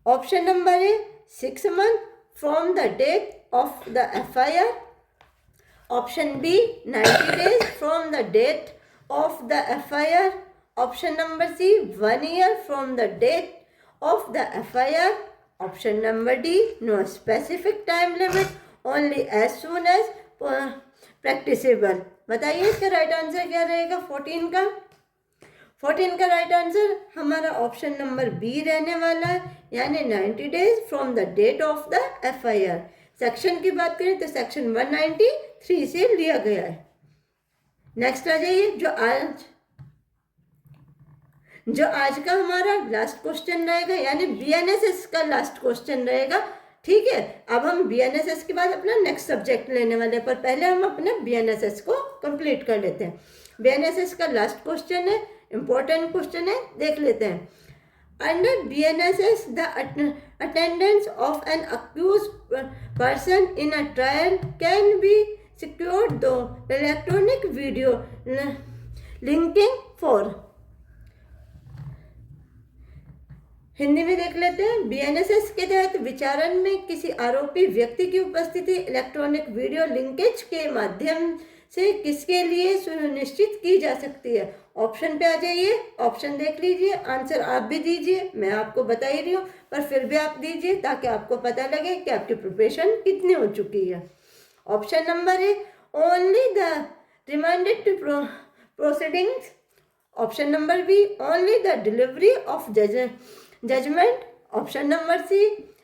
Option number A 6 months from the date of the FIR। Option B 90 days from the date of the FIR। Option number C 1 year from the date of the FIR। Option number D no specific time limit only as soon as practicable. बताइए इसका right answer क्या रहेगा 14 का। 14 का right answer हमारा option number B रहने वाला है, यानी 90 days from the date of the FIR। Section की बात करें तो सेक्शन 193 से लिया गया है। नेक्स्ट आ जाइए, जो आज का हमारा लास्ट क्वेश्चन रहेगा, यानी BNSS का लास्ट क्वेश्चन रहेगा। ठीक है, अब हम BNSS के बाद अपना नेक्स्ट सब्जेक्ट लेने वाले हैं, पर पहले हम अपने BNSS को कंप्लीट कर लेते हैं। BNSS का लास्ट क्वेश्चन है, इंपॉर्टेंट क्वेश्चन है, देख लेते हैं। Under BNSS the attendance of an accused person in a trial can be secured through electronic video linking for. Hindi में देख लेते हैं। BNSS के तहत विचारण में किसी आरोपी व्यक्ति की उपस्थिति इलेक्ट्रॉनिक वीडियो लिंकेज के माध्यम से किसके लिए सुनिश्चित की जा सकती है? ऑप्शन पे आ जाइए, ऑप्शन देख लीजिए, आंसर आप भी दीजिए। मैं आपको बता ही रही हूँ, पर फिर भी आप दीजिए ताकि आपको पता लगे कि आपकी प्रिपरेशन कितनी हो चुकी है। Option number A only the remanded to proceedings. Option number B only the delivery of judgment. Option number C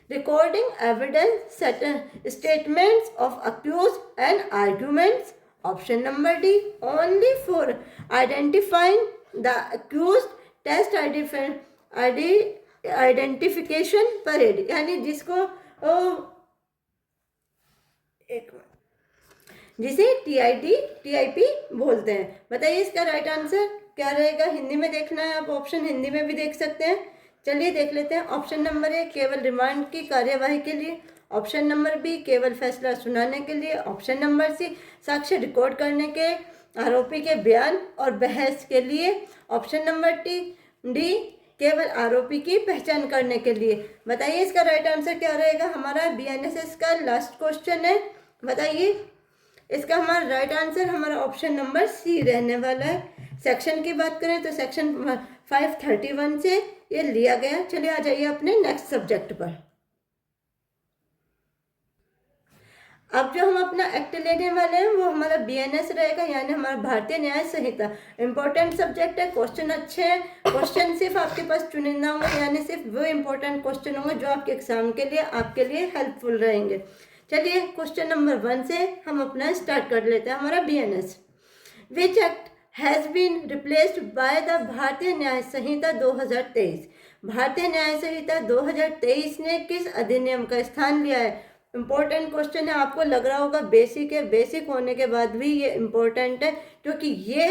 recording evidence statements of accused and arguments। Option number D only for identifying the accused test identification parade, यानी जिसे TIP बोलते हैं। बताइए इसका right answer क्या रहेगा। हिंदी में देखना है, आप ऑप्शन हिंदी में भी देख सकते हैं। चलिए देख लेते हैं। ऑप्शन नंबर ए केवल रिमांड की कार्यवाही के लिए। ऑप्शन नंबर बी केवल फैसला सुनाने के लिए। ऑप्शन नंबर सी साक्ष्य रिकॉर्ड करने के, आरोपी के बयान और बहस के लिए। ऑप्शन नंबर डी केवल आरोपी की पहचान करने के लिए। बताइए इसका राइट आंसर क्या रहेगा। हमारा BNSS का लास्ट क्वेश्चन है। बताइए इसका हमारा राइट आंसर हमारा ऑप्शन नंबर सी रहने वाला है। सेक्शन की बात करें तो सेक्शन 531 से ये लिया गया। चलिए आ जाइए अपने नेक्स्ट सब्जेक्ट पर। अब जो हम अपना एक्ट लेने वाले हैं वो हमारा BNS रहेगा, यानी हमारा भारतीय न्याय संहिता। इंपॉर्टेंट सब्जेक्ट है, क्वेश्चन अच्छे हैं। क्वेश्चन सिर्फ आपके पास चुनिंदा होंगे, यानी सिर्फ वो इंपॉर्टेंट क्वेश्चन होंगे जो आपके एग्जाम के लिए आपके लिए हेल्पफुल रहेंगे। चलिए क्वेश्चन नंबर 1 से हम अपना स्टार्ट कर लेते हैं। हमारा BNS which act has been replaced by the Bharatiya Nyaya संहिता 2023। भारतीय न्याय संहिता 2023 ने किस अधिनियम का स्थान लिया है? इम्पोर्टेंट क्वेश्चन है। आपको लग रहा होगा बेसिक है, बेसिक होने के बाद भी ये इम्पोर्टेंट है, क्योंकि ये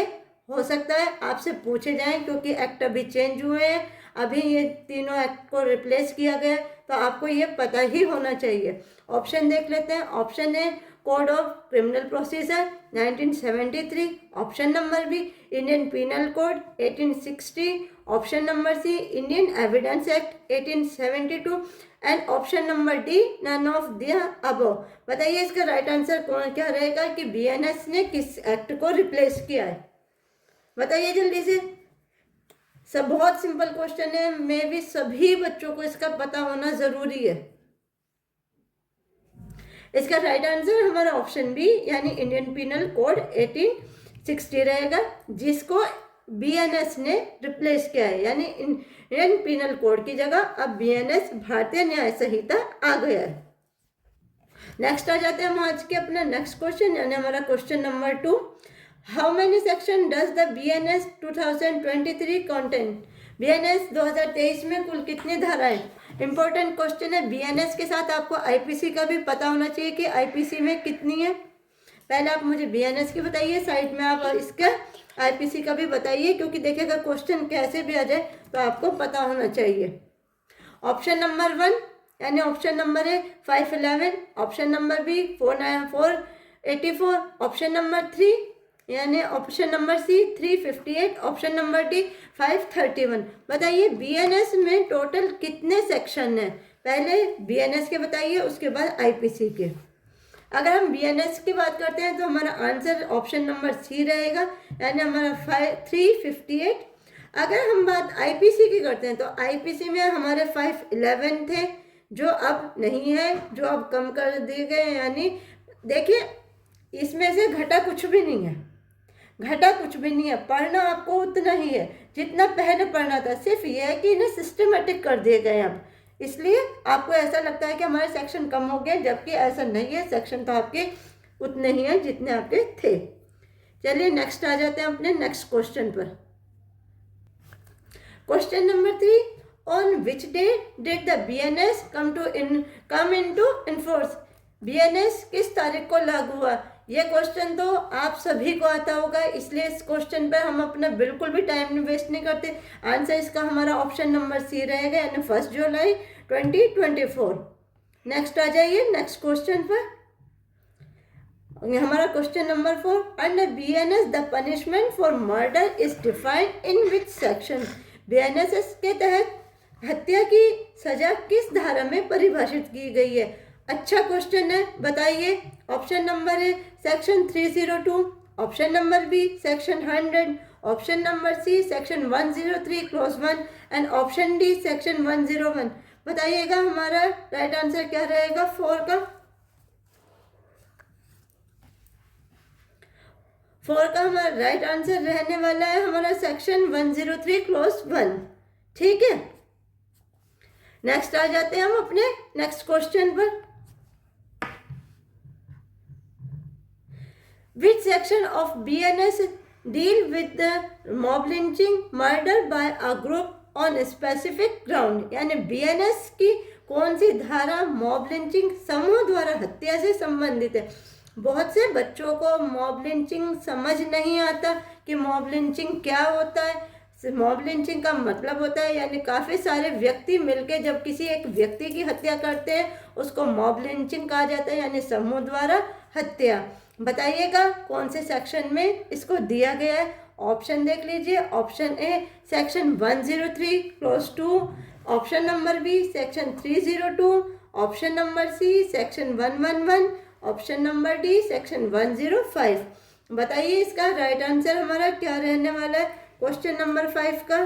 हो सकता है आपसे पूछे जाएं, क्योंकि एक्ट अभी चेंज हुए हैं, अभी ये तीनों एक्ट को रिप्लेस किया गया, तो आपको ये पता ही होना चाहिए। ऑप्शन देख लेते हैं। Option A code of criminal procedure 1973। Option number B Indian penal code 1860। Option number C Indian evidence act 1872 and option number D none of the above. बताइए इसका राइट आंसर क्या रहेगा कि BNS ने किस एक्ट को रिप्लेस किया है? बताइए जल्दी से। सब बहुत सिंपल क्वेश्चन है, मे भी सभी बच्चों को इसका पता होना जरूरी है। इसका राइट आंसर हमारा ऑप्शन बी यानी इंडियन पिनल कोड 1860 रहेगा, जिसको बीएनएस ने रिप्लेस किया है, यानी इंडियन पिनल कोड की जगह अब बीएनएस भारतीय न्याय संहिता आ गया है। नेक्स्ट आ जाते हैं हम आज के अपना नेक्स्ट क्वेश्चन, यानी हमारा question number 2। How many section does the BNS 2023 content? BNS 2023 में कुल कितनी धाराएं? इंपॉर्टेंट क्वेश्चन है। बीएनएस के साथ आपको आईपीसी का भी पता होना चाहिए कि आईपीसी में कितनी है। पहले आप मुझे बीएनएस की बताइए, साइड में आप इसका आईपीसी का भी बताइए, क्योंकि देखिएगा क्वेश्चन कैसे भी आ जाए तो आपको पता होना चाहिए। ऑप्शन नंबर 1 यानी ऑप्शन नंबर है 511, option number B 484, option number 3 यानी option number C 358, option number D 531। बताइए बीएनएस में टोटल कितने सेक्शन हैं? पहले बीएनएस के बताइए, उसके बाद आईपीसी के। अगर हम बीएनएस की बात करते हैं तो हमारा आंसर ऑप्शन नंबर सी रहेगा, यानी हमारा 358। अगर हम बात आईपीसी की करते हैं तो आईपीसी में हमारे 511 थे, जो अब नहीं है, जो अब कम कर दिए गए, यानी देखिए इसमें से घटा कुछ भी नहीं है, घटा कुछ भी नहीं है। पढ़ना आपको उतना ही है जितना पहले पढ़ना था, सिर्फ ये है कि इन्हें सिस्टमेटिक कर दिए गए अब, इसलिए आपको ऐसा लगता है कि हमारे सेक्शन कम हो गए, जबकि ऐसा नहीं है, सेक्शन तो आपके उतने ही हैं जितने आपके थे। चलिए नेक्स्ट आ जाते हैं अपने नेक्स्ट क्वेश्चन पर। Question number 3, on which day did the BNS come into enforce? BNS किस तारीख को लागू हुआ? ये क्वेश्चन तो आप सभी को आता होगा, इसलिए इस क्वेश्चन पर हम अपना बिल्कुल भी टाइम वेस्ट नहीं करते। आंसर इसका हमारा ऑप्शन नंबर सी रहेगा, यानी 1 जुलाई 2024। नेक्स्ट आ जाइए नेक्स्ट क्वेश्चन पर। हमारा question number 4, under BNS the punishment for murder is defined in which section? BNS के तहत हत्या की सजा किस धारा में परिभाषित की गई है? अच्छा क्वेश्चन है, बताइए। ऑप्शन नंबर है section 302, option number B section 100, option number C section 103 clause 1 and option D section 101। बताइएगा हमारा राइट आंसर क्या रहेगा 4 का? 4 का हमारा राइट आंसर रहने वाला है हमारा सेक्शन 103 क्लॉज 1। ठीक है, नेक्स्ट आ जाते हैं हम अपने नेक्स्ट क्वेश्चन पर। Which section of BNS deal with the mob lynching, murder by a group on a specific ground? यानी BNS की कौन सी धारा मॉब लिंचिंग समूह द्वारा हत्या से संबंधित है? बहुत से बच्चों को मॉब लिंचिंग समझ नहीं आता कि मॉब लिंचिंग क्या होता है। मॉब लिंचिंग का मतलब होता है यानी काफ़ी सारे व्यक्ति मिलकर जब किसी एक व्यक्ति की हत्या करते हैं उसको मॉब लिंचिंग कहा जाता है, यानी समूह द्वारा हत्या। बताइएगा कौन से सेक्शन में इसको दिया गया है? ऑप्शन देख लीजिए। Option A section 103 clause 2, option number B section 302, option number C section 111, option number D section 105। बताइए इसका राइट आंसर हमारा क्या रहने वाला है क्वेश्चन नंबर 5 का?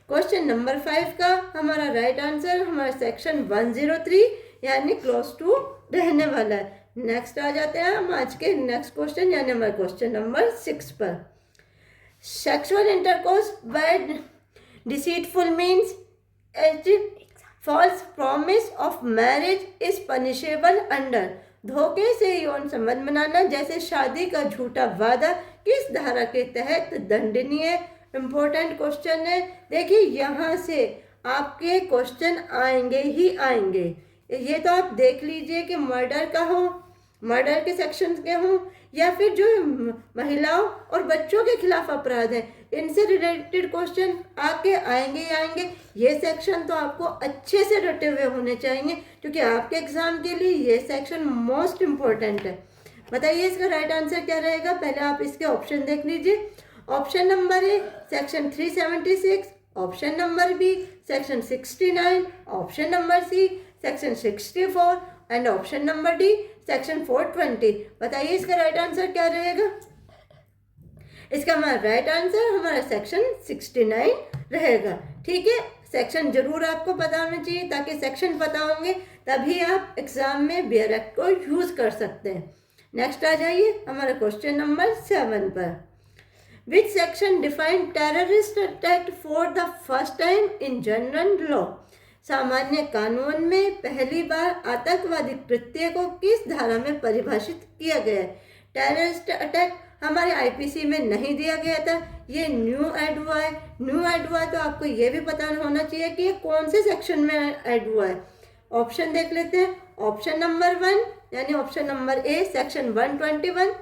क्वेश्चन नंबर 5 का हमारा राइट आंसर हमारा सेक्शन 103 यानी क्लॉज 2 रहने वाला है। नेक्स्ट आ जाते हैं हम आज के नेक्स्ट क्वेश्चन यानी हमारे क्वेश्चन नंबर 6 पर। Sexual intercourse by deceitful means false promise of marriage is punishable under? धोखे से यौन संबंध बनाना जैसे शादी का झूठा वादा किस धारा के तहत दंडनीय है? इम्पोर्टेंट क्वेश्चन है। देखिए यहाँ से आपके क्वेश्चन आएंगे ही आएंगे। ये तो आप देख लीजिए कि मर्डर का हो, मर्डर के सेक्शन के हों, या फिर जो महिलाओं और बच्चों के खिलाफ अपराध है, इनसे रिलेटेड क्वेश्चन आके आएंगे ही आएंगे। ये सेक्शन तो आपको अच्छे से रटे हुए होने चाहिए क्योंकि आपके एग्जाम के लिए ये सेक्शन मोस्ट इम्पोर्टेंट है। बताइए इसका राइट आंसर क्या रहेगा? पहले आप इसके ऑप्शन देख लीजिए। Option number A section 376, option number B section 69, option number C section 64 and option number D section 420। बताइए इसका राइट आंसर क्या रहेगा? इसका हमारा राइट आंसर हमारा सेक्शन 69 रहेगा। ठीक है, सेक्शन जरूर आपको पता होना चाहिए, ताकि सेक्शन पता होंगे तभी आप एग्जाम में बियर एक्ट को यूज कर सकते हैं। नेक्स्ट आ जाइए हमारा क्वेश्चन नंबर 7 पर। Which section define terrorist attack for the first time in general law? सामान्य कानून में पहली बार आतंकवादी कृत्य को किस धारा में परिभाषित किया गया है? टेररिस्ट अटैक हमारे आईपीसी में नहीं दिया गया था, ये न्यू ऐड हुआ है। न्यू ऐड हुआ है तो आपको ये भी पता होना चाहिए कि ये कौन से सेक्शन में ऐड हुआ है। ऑप्शन देख लेते हैं। ऑप्शन नंबर 1 यानी option number A section 121,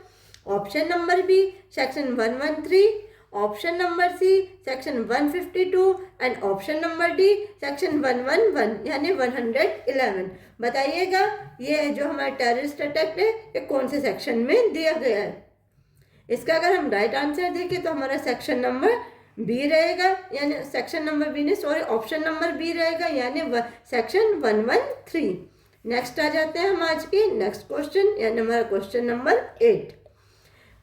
option number B section 113, option number C section 152 and option number D section 111 यानी 111। बताइएगा ये जो हमारा टेररिस्ट अटैक है ये कौन से सेक्शन में दिया गया है? इसका अगर हम राइट आंसर देखें तो हमारा सेक्शन नंबर बी रहेगा, यानी सेक्शन नंबर बी नहीं सॉरी ऑप्शन नंबर बी रहेगा यानी सेक्शन 113। नेक्स्ट आ जाते हैं हम आज के नेक्स्ट क्वेश्चन यानी हमारा question number 8।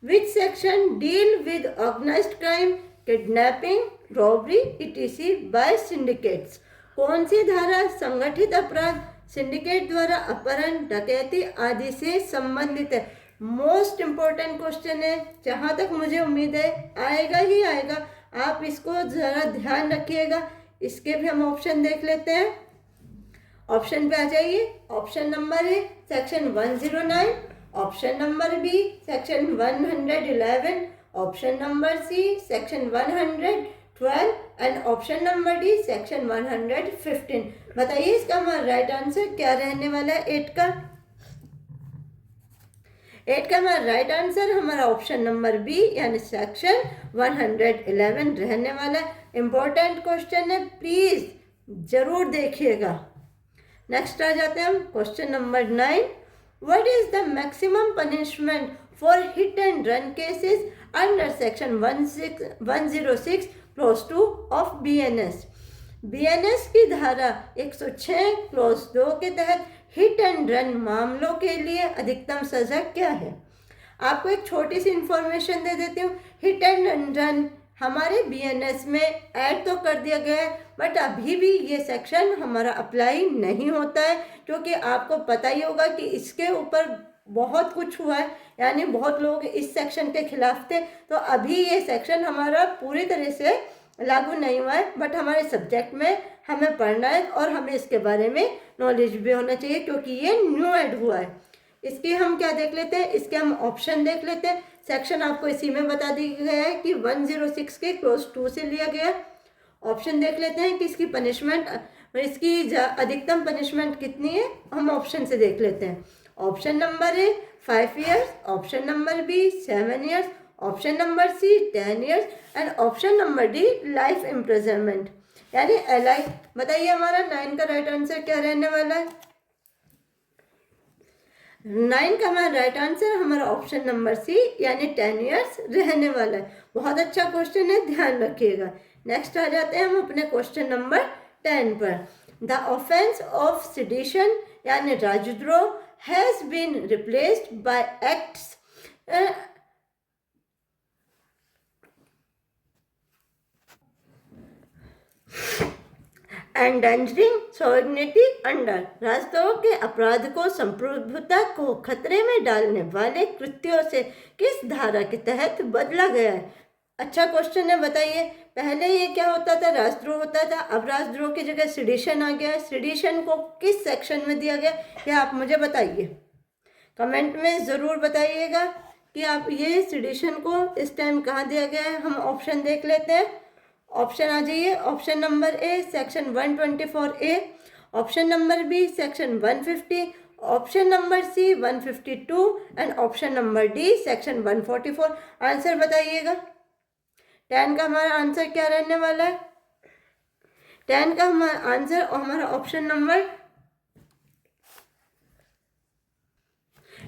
Which section deal with organized crime, kidnapping, robbery ETC by syndicates? कौन सी धारा संगठित अपराध, सिंडिकेट द्वारा अपहरण, डकैती आदि से संबंधित है? मोस्ट इम्पोर्टेंट क्वेश्चन है, जहाँ तक मुझे उम्मीद है आएगा ही आएगा। आप इसको ज़रा ध्यान रखिएगा। इसके भी हम ऑप्शन देख लेते हैं। ऑप्शन पे आ जाइए। Option number A section 109, option number B section 111, option number C section 112 and option number D section 115। बताइए इसका हमारा राइट आंसर क्या रहने वाला है? 8 का हमारा राइट आंसर हमारा ऑप्शन नंबर बी यानी सेक्शन 111 रहने वाला है। इंपॉर्टेंट क्वेश्चन है, प्लीज जरूर देखिएगा। नेक्स्ट आ जाते हैं हम question number 9। What is the maximum punishment for hit and run cases under section 106 clause 2 of BNS? BNS की धारा 106 क्लॉज 2 के तहत हिट एंड रन मामलों के लिए अधिकतम सजा क्या है? आपको एक छोटी सी इंफॉर्मेशन दे देती हूँ। हिट एंड रन हमारे बीएनएस में ऐड तो कर दिया गया है बट अभी भी ये सेक्शन हमारा अप्लाई नहीं होता है, क्योंकि आपको पता ही होगा कि इसके ऊपर बहुत कुछ हुआ है, यानी बहुत लोग इस सेक्शन के खिलाफ थे। तो अभी ये सेक्शन हमारा पूरी तरह से लागू नहीं हुआ है, बट हमारे सब्जेक्ट में हमें पढ़ना है और हमें इसके बारे में नॉलेज भी होना चाहिए, क्योंकि ये न्यू ऐड हुआ है। इसकी हम क्या देख लेते हैं, इसके हम ऑप्शन देख लेते हैं। सेक्शन आपको इसी में बता दिया गया है कि 106 के क्लॉज 2 से लिया गया। ऑप्शन देख लेते हैं कि इसकी पनिशमेंट, इसकी अधिकतम पनिशमेंट कितनी है, हम ऑप्शन से देख लेते हैं। Option number A 5 years, option number B 7 years, option number C 10 years and option number D life imprisonment यानी LI। बताइए हमारा 9 का राइट आंसर क्या रहने वाला है? 9 का हमारा राइट आंसर हमारा ऑप्शन नंबर सी यानी 10 ईयर्स रहने वाला है। बहुत अच्छा क्वेश्चन है, ध्यान रखिएगा। नेक्स्ट आ जाते हैं हम अपने क्वेश्चन नंबर 10 पर। द ऑफेंस ऑफ सेडिशन यानी राजद्रोह has been replaced by acts endangering sovereignty under. राजद्रोह के अपराध को संप्रभुता को खतरे में डालने वाले कृत्यों से किस धारा के तहत बदला गया है? अच्छा क्वेश्चन है। बताइए पहले ये क्या होता था, राजद्रोह होता था, अब राजद्रोह की जगह सेडिशन आ गया है। सेडिशन को किस सेक्शन में दिया गया ये आप मुझे बताइए, कमेंट में ज़रूर बताइएगा कि आप ये सेडिशन को इस टाइम कहाँ दिया गया है। हम ऑप्शन देख लेते हैं। ऑप्शन आ जाइए। Option number A section 124A, option number B section 150, option number C 152 and option number D section 144। Answer बताइएगा। 10 का हमारा आंसर क्या रहने वाला है? 10 का हमारा आंसर हमारा ऑप्शन नंबर,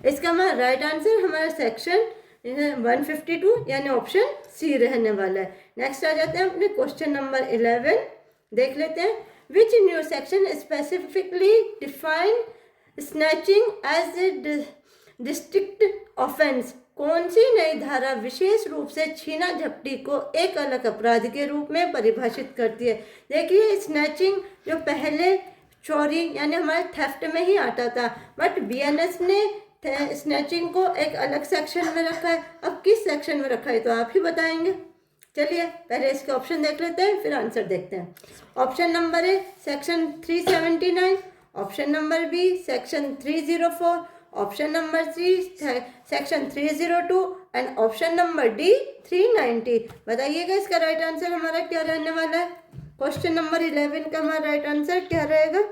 इसका हमारा राइट आंसर हमारा सेक्शन 152 यानी ऑप्शन सी रहने वाला है। नेक्स्ट आ जाते हैं अपने क्वेश्चन नंबर 11 देख लेते हैं। Which new section specifically define snatching as a district offence? कौन सी नई धारा विशेष रूप से छीना झपटी को एक अलग अपराध के रूप में परिभाषित करती है? देखिए स्नैचिंग जो पहले चोरी यानी हमारे थेफ्ट में ही आता था, बट बीएनएस ने स्नैचिंग को एक अलग सेक्शन में रखा है। अब किस सेक्शन में रखा है तो आप ही बताएंगे। चलिए पहले इसके ऑप्शन देख लेते हैं, फिर आंसर देखते हैं। Option number A section 379, option number B section 304, option number C section 302 and option number D 390। बताइएगा इसका राइट आंसर हमारा क्या रहने वाला है। क्वेश्चन नंबर 11 का हमारा राइट आंसर क्या रहेगा।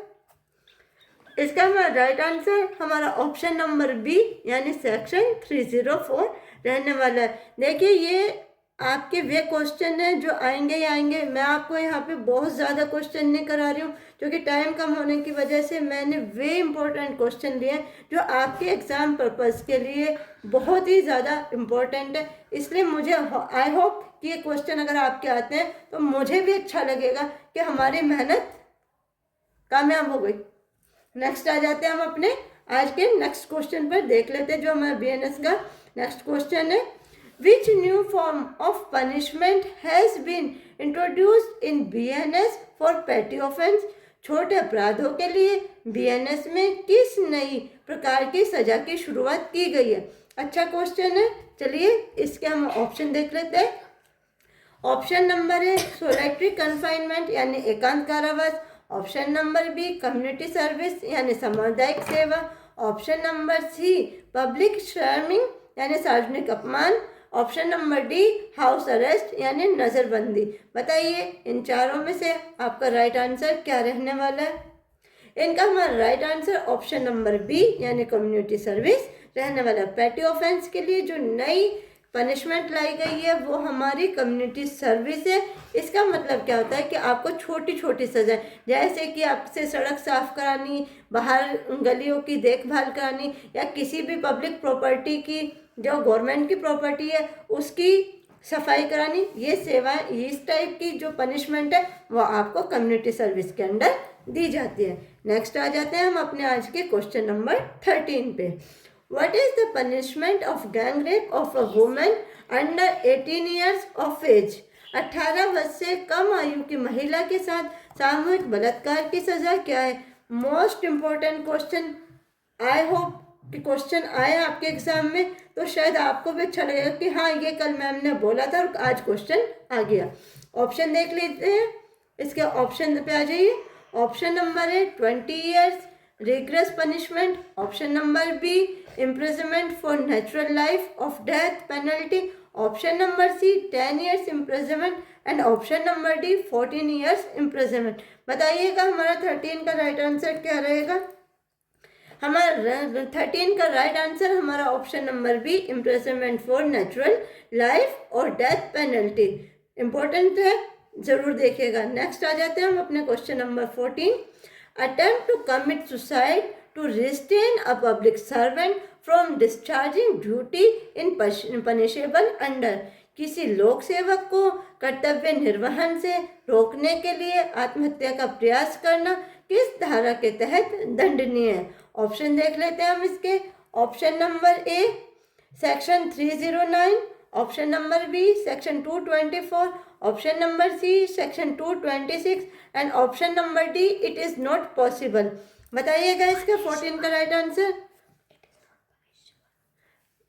इसका हमारा राइट आंसर हमारा ऑप्शन नंबर बी यानी सेक्शन 304 रहने वाला है। देखिए ये आपके वे क्वेश्चन है जो आएंगे ही आएंगे। मैं आपको यहाँ पे बहुत ज़्यादा क्वेश्चन नहीं करा रही हूँ, क्योंकि टाइम कम होने की वजह से मैंने वे इम्पोर्टेंट क्वेश्चन लिए जो आपके एग्ज़ाम पर्पज़ के लिए बहुत ही ज़्यादा इम्पोर्टेंट है। इसलिए मुझे आई होप कि ये क्वेश्चन अगर आपके आते हैं तो मुझे भी अच्छा लगेगा कि हमारी मेहनत कामयाब हो गई। नेक्स्ट आ जाते हैं हम अपने आज के नेक्स्ट क्वेश्चन पर, देख लेते हैं जो हमारा बीएनएस का नेक्स्ट क्वेश्चन है। Which new form of punishment has been introduced in BNS for petty offense? छोटे अपराधों के लिए बीएनएस में किस नई प्रकार की सजा की शुरुआत की गई है। अच्छा क्वेश्चन है, चलिए इसके हम ऑप्शन देख लेते हैं। Option number A solitary confinement यानी एकांत कारावास, option number B community service यानी सामुदायिक सेवा, option number C public shaming यानी सार्वजनिक अपमान, option number D house arrest यानी नज़रबंदी। बताइए इन चारों में से आपका राइट आंसर क्या रहने वाला है। इनका हमारा right answer option number B यानी कम्युनिटी सर्विस रहने वाला है। पेटी ऑफेंस के लिए जो नई पनिशमेंट लाई गई है वो हमारी कम्युनिटी सर्विस है। इसका मतलब क्या होता है कि आपको छोटी छोटी सज़ा, जैसे कि आपसे सड़क साफ करानी, बाहर गलियों की देखभाल करानी, या किसी भी पब्लिक प्रॉपर्टी की जो गवर्नमेंट की प्रॉपर्टी है उसकी सफाई करानी, ये सेवाएं, इस टाइप की जो पनिशमेंट है वो आपको कम्युनिटी सर्विस के अंडर दी जाती है। नेक्स्ट आ जाते हैं हम अपने आज के क्वेश्चन नंबर 13 पे। What is the punishment of gang rape of a woman under 18 years of age? 18 वर्ष से कम आयु की महिला के साथ सामूहिक बलात्कार की सजा क्या है। Most important question, I hope कि क्वेश्चन आए आपके एग्जाम में तो शायद आपको भी अच्छा लगेगा कि हाँ ये कल मैम ने बोला था और आज क्वेश्चन आ गया। ऑप्शन देख लेते हैं, इसके ऑप्शन पे आ जाइए। ऑप्शन नंबर है 20 years rigorous punishment, option number B imprisonment for natural life of death penalty, option number C 10 years imprisonment and option number D 14 years imprisonment। बताइएगा हमारा 13 का राइट आंसर क्या रहेगा। हमारा 13 का राइट आंसर हमारा option number B imprisonment for natural life और death penalty. Important है, जरूर देखिएगा। नेक्स्ट आ जाते हैं हम अपने question number 14। Attempt to commit suicide to restrain a public servant from discharging duty in punishable under। किसी लोक सेवक को कर्तव्य निर्वहन से रोकने के लिए आत्महत्या का प्रयास करना किस धारा के तहत दंडनीय है। ऑप्शन देख लेते हैं हम इसके। Option number A section 309, option number B section 224, option number C section 226 and option number D it is not possible. बताइएगा इसका 14 का राइट आंसर।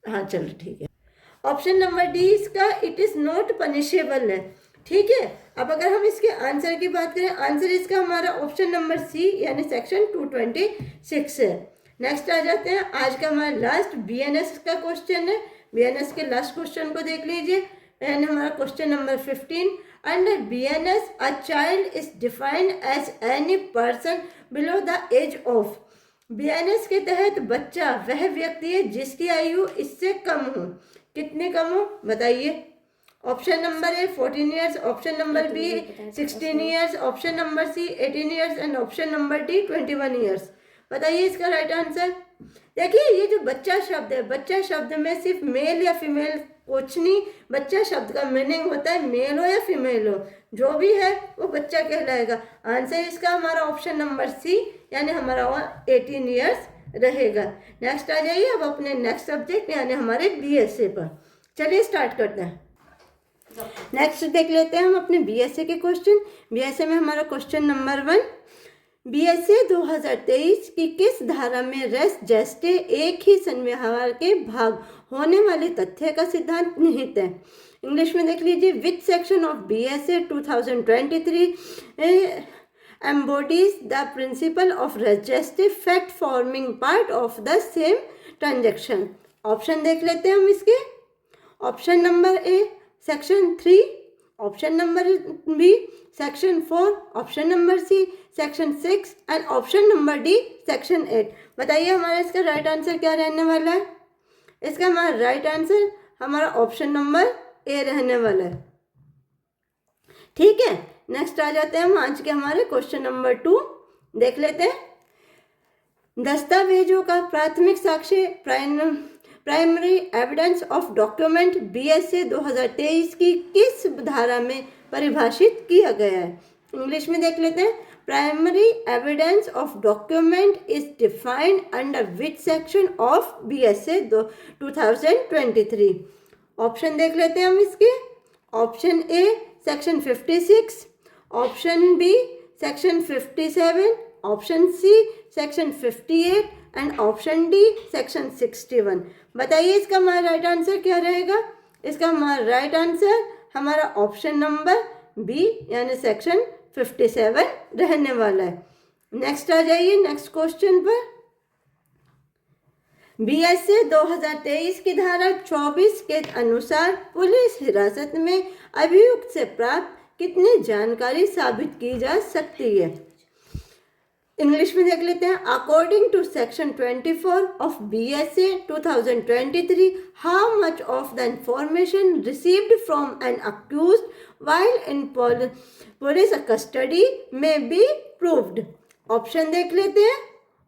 हाँ चलो ठीक है, ऑप्शन नंबर डी इसका इट इज़ नॉट पनिशेबल है। ठीक है, अब अगर हम इसके आंसर की बात करें, आंसर इसका हमारा ऑप्शन नंबर सी यानी सेक्शन 226 है। नेक्स्ट आ जाते हैं आज का हमारा लास्ट बीएनएस का क्वेश्चन है। बीएनएस के लास्ट क्वेश्चन को देख लीजिए, यानी हमारा question number 15। Under BNS, a child is defined as any person below the age of। BNS के तहत बच्चा वह व्यक्ति है जिसकी आयु इससे कम हो। कितनी कम हो बताइए। Option number A 14 years, option number B 16 years, option number C 18 years and option number D 21 years। बताइए इसका राइट आंसर। देखिए ये जो बच्चा शब्द है, बच्चा शब्द में सिर्फ मेल या फीमेल कुछ नहीं, बच्चा शब्द का मीनिंग होता है मेल हो या फीमेल हो, जो भी है वो बच्चा कहलाएगा। आंसर इसका हमारा ऑप्शन नंबर सी यानी हमारा 18 years रहेगा। नेक्स्ट आ जाइए अब अपने नेक्स्ट सब्जेक्ट यानी हमारे बीएसए पर। चलिए स्टार्ट करते हैं। नेक्स्ट देख लेते हैं हम अपने बीएसए के क्वेश्चन। बीएसए में हमारा क्वेश्चन नंबर 1, बीएसए 2023 की किस धारा में रेस जेस्टे एक ही संव्यवहार के भाग होने वाले तथ्य का सिद्धांत निहित है? इंग्लिश में देख लीजिए, विच section of BSA 2023 embodies the principle of resistive fact forming part of the same transaction. ऑप्शन देख लेते हैं हम इसके। Option number A section 3, option number B section 4, option number C section 6 and option number D section 8। बताइए हमारा इसका right answer क्या रहने वाला है? इसका हमारा राइट आंसर हमारा ऑप्शन नंबर ए रहने वाला है। ठीक है, नेक्स्ट आ जाते हैं हम आज के हमारे क्वेश्चन नंबर 2 देख लेते हैं। दस्तावेजों का प्राथमिक साक्ष्य primary evidence of document BSA 2023 की किस धारा में परिभाषित किया गया है? इंग्लिश में देख लेते हैं। Primary evidence of document is defined under which section of BSA 2023? Option देख लेते हैं हम इसके। Option A section 56, option B section 57, option C section 58 and option D section 61। बताइए इसका हमारा राइट आंसर क्या रहेगा? इसका हमारा राइट आंसर हमारा ऑप्शन नंबर बी यानी सेक्शन 57 रहने वाला है। नेक्स्ट आ जाइए नेक्स्ट क्वेश्चन पर। बीएसए 2023 की धारा 24 के अनुसार पुलिस हिरासत में अभियुक्त से प्राप्त कितनी जानकारी साबित की जा सकती है? इंग्लिश में देख लेते हैं। According to section 24 of BSA 2023, how much of the information received from an accused while in police custody may be proved? Option देख लेते हैं।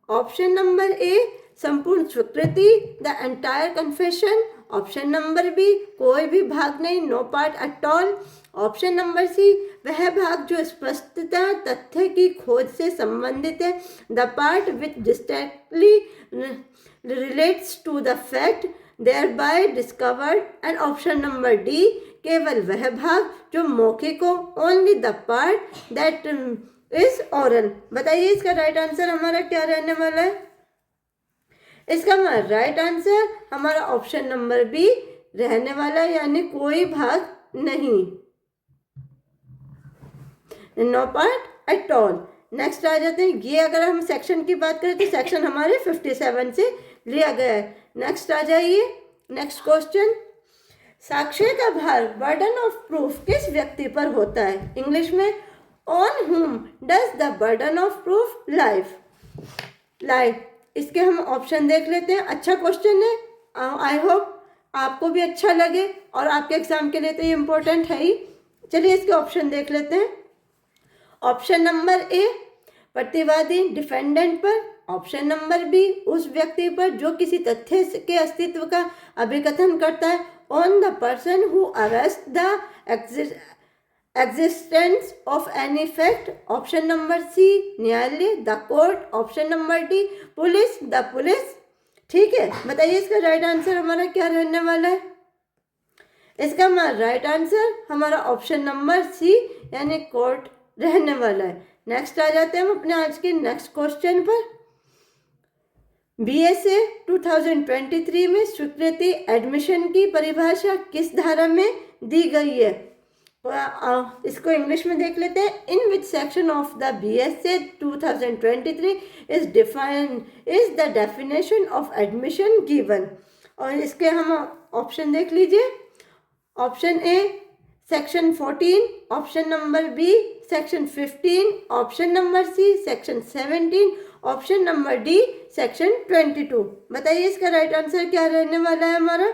ऑप्शन नंबर ए संपूर्ण स्वीकृति, the entire confession. Option number B कोई भी भाग नहीं, no part at all. Option number C वह भाग जो स्पष्टता तथ्य की खोज से संबंधित है, the part which distinctly relates to the fact thereby discovered. And option number D केवल वह भाग जो मौखिक हो, only the part that is oral. बताइए इसका राइट आंसर हमारा क्या रहने वाला है? इसका हमारा राइट आंसर हमारा ऑप्शन नंबर बी रहने वाला है, यानी कोई भाग नहीं, no part at all. Next आ जाते हैं। ये अगर हम सेक्शन की बात करें तो सेक्शन हमारे 57 से लिया गया है। नेक्स्ट आ जाइए नेक्स्ट क्वेश्चन। साक्ष्य का भार बर्डन ऑफ प्रूफ किस व्यक्ति पर होता है? इंग्लिश में on whom does the burden of proof lie? इसके हम ऑप्शन देख लेते हैं। अच्छा क्वेश्चन है, आई होप आपको भी अच्छा लगे और आपके एग्जाम के लिए तो ये इम्पोर्टेंट है ही। चलिए इसके ऑप्शन देख लेते हैं। ऑप्शन नंबर ए प्रतिवादी डिफेंडेंट पर। ऑप्शन नंबर बी उस व्यक्ति पर जो किसी तथ्य के अस्तित्व का अभिकथन करता है, on the person who arrest the existence of any fact. Option number C न्यायालय, the court. Option number D police, the police. ठीक है, बताइए इसका राइट आंसर हमारा क्या रहने वाला है? इसका हमारा राइट आंसर हमारा ऑप्शन नंबर सी यानी कोर्ट रहने वाला है। नेक्स्ट आ जाते हैं हम अपने आज के नेक्स्ट क्वेश्चन पर। बीएसए 2023 में स्वीकृति एडमिशन की परिभाषा किस धारा में दी गई है? इसको इंग्लिश में देख लेते हैं। In which section of the BSA 2023 is the definition of admission given? और इसके हम ऑप्शन देख लीजिए। Option A section 14, option number B section 15, option number C section 17, option number D section 22। बताइए इसका राइट आंसर क्या रहने वाला है हमारा?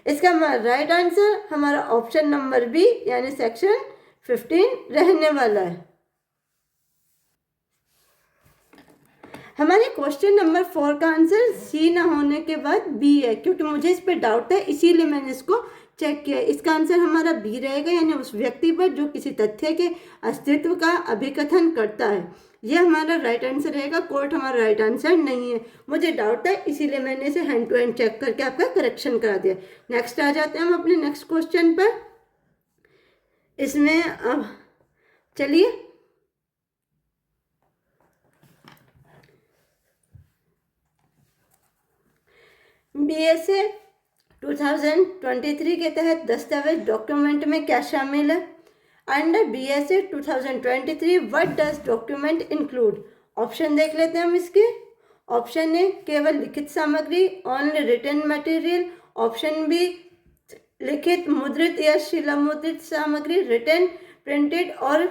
इसका हमारा राइट आंसर हमारा ऑप्शन नंबर बी यानी सेक्शन 15 रहने वाला है। हमारे क्वेश्चन नंबर 4 का आंसर सी ना होने के बाद बी है, क्योंकि मुझे इस पे डाउट है इसीलिए मैंने इसको चेक किया। इसका आंसर हमारा बी रहेगा, यानी उस व्यक्ति पर जो किसी तथ्य के अस्तित्व का अभिकथन करता है। ये हमारा राइट आंसर रहेगा। कोर्ट हमारा राइट आंसर नहीं है, मुझे डाउट है इसीलिए मैंने इसे हैंड टू हैंड चेक करके आपका करेक्शन करा दिया। नेक्स्ट आ जाते हैं हम अपने नेक्स्ट क्वेश्चन पर। इसमें अब चलिए BSA 2023 के तहत दस्तावेज डॉक्यूमेंट में क्या शामिल है? Under BSA 2023 what does document include? Option देख लेते हैं हम इसके। ऑप्शन ए केवल लिखित सामग्री, only written material. Option B लिखित, मुद्रित या शिलामुद्रित सामग्री, written, printed or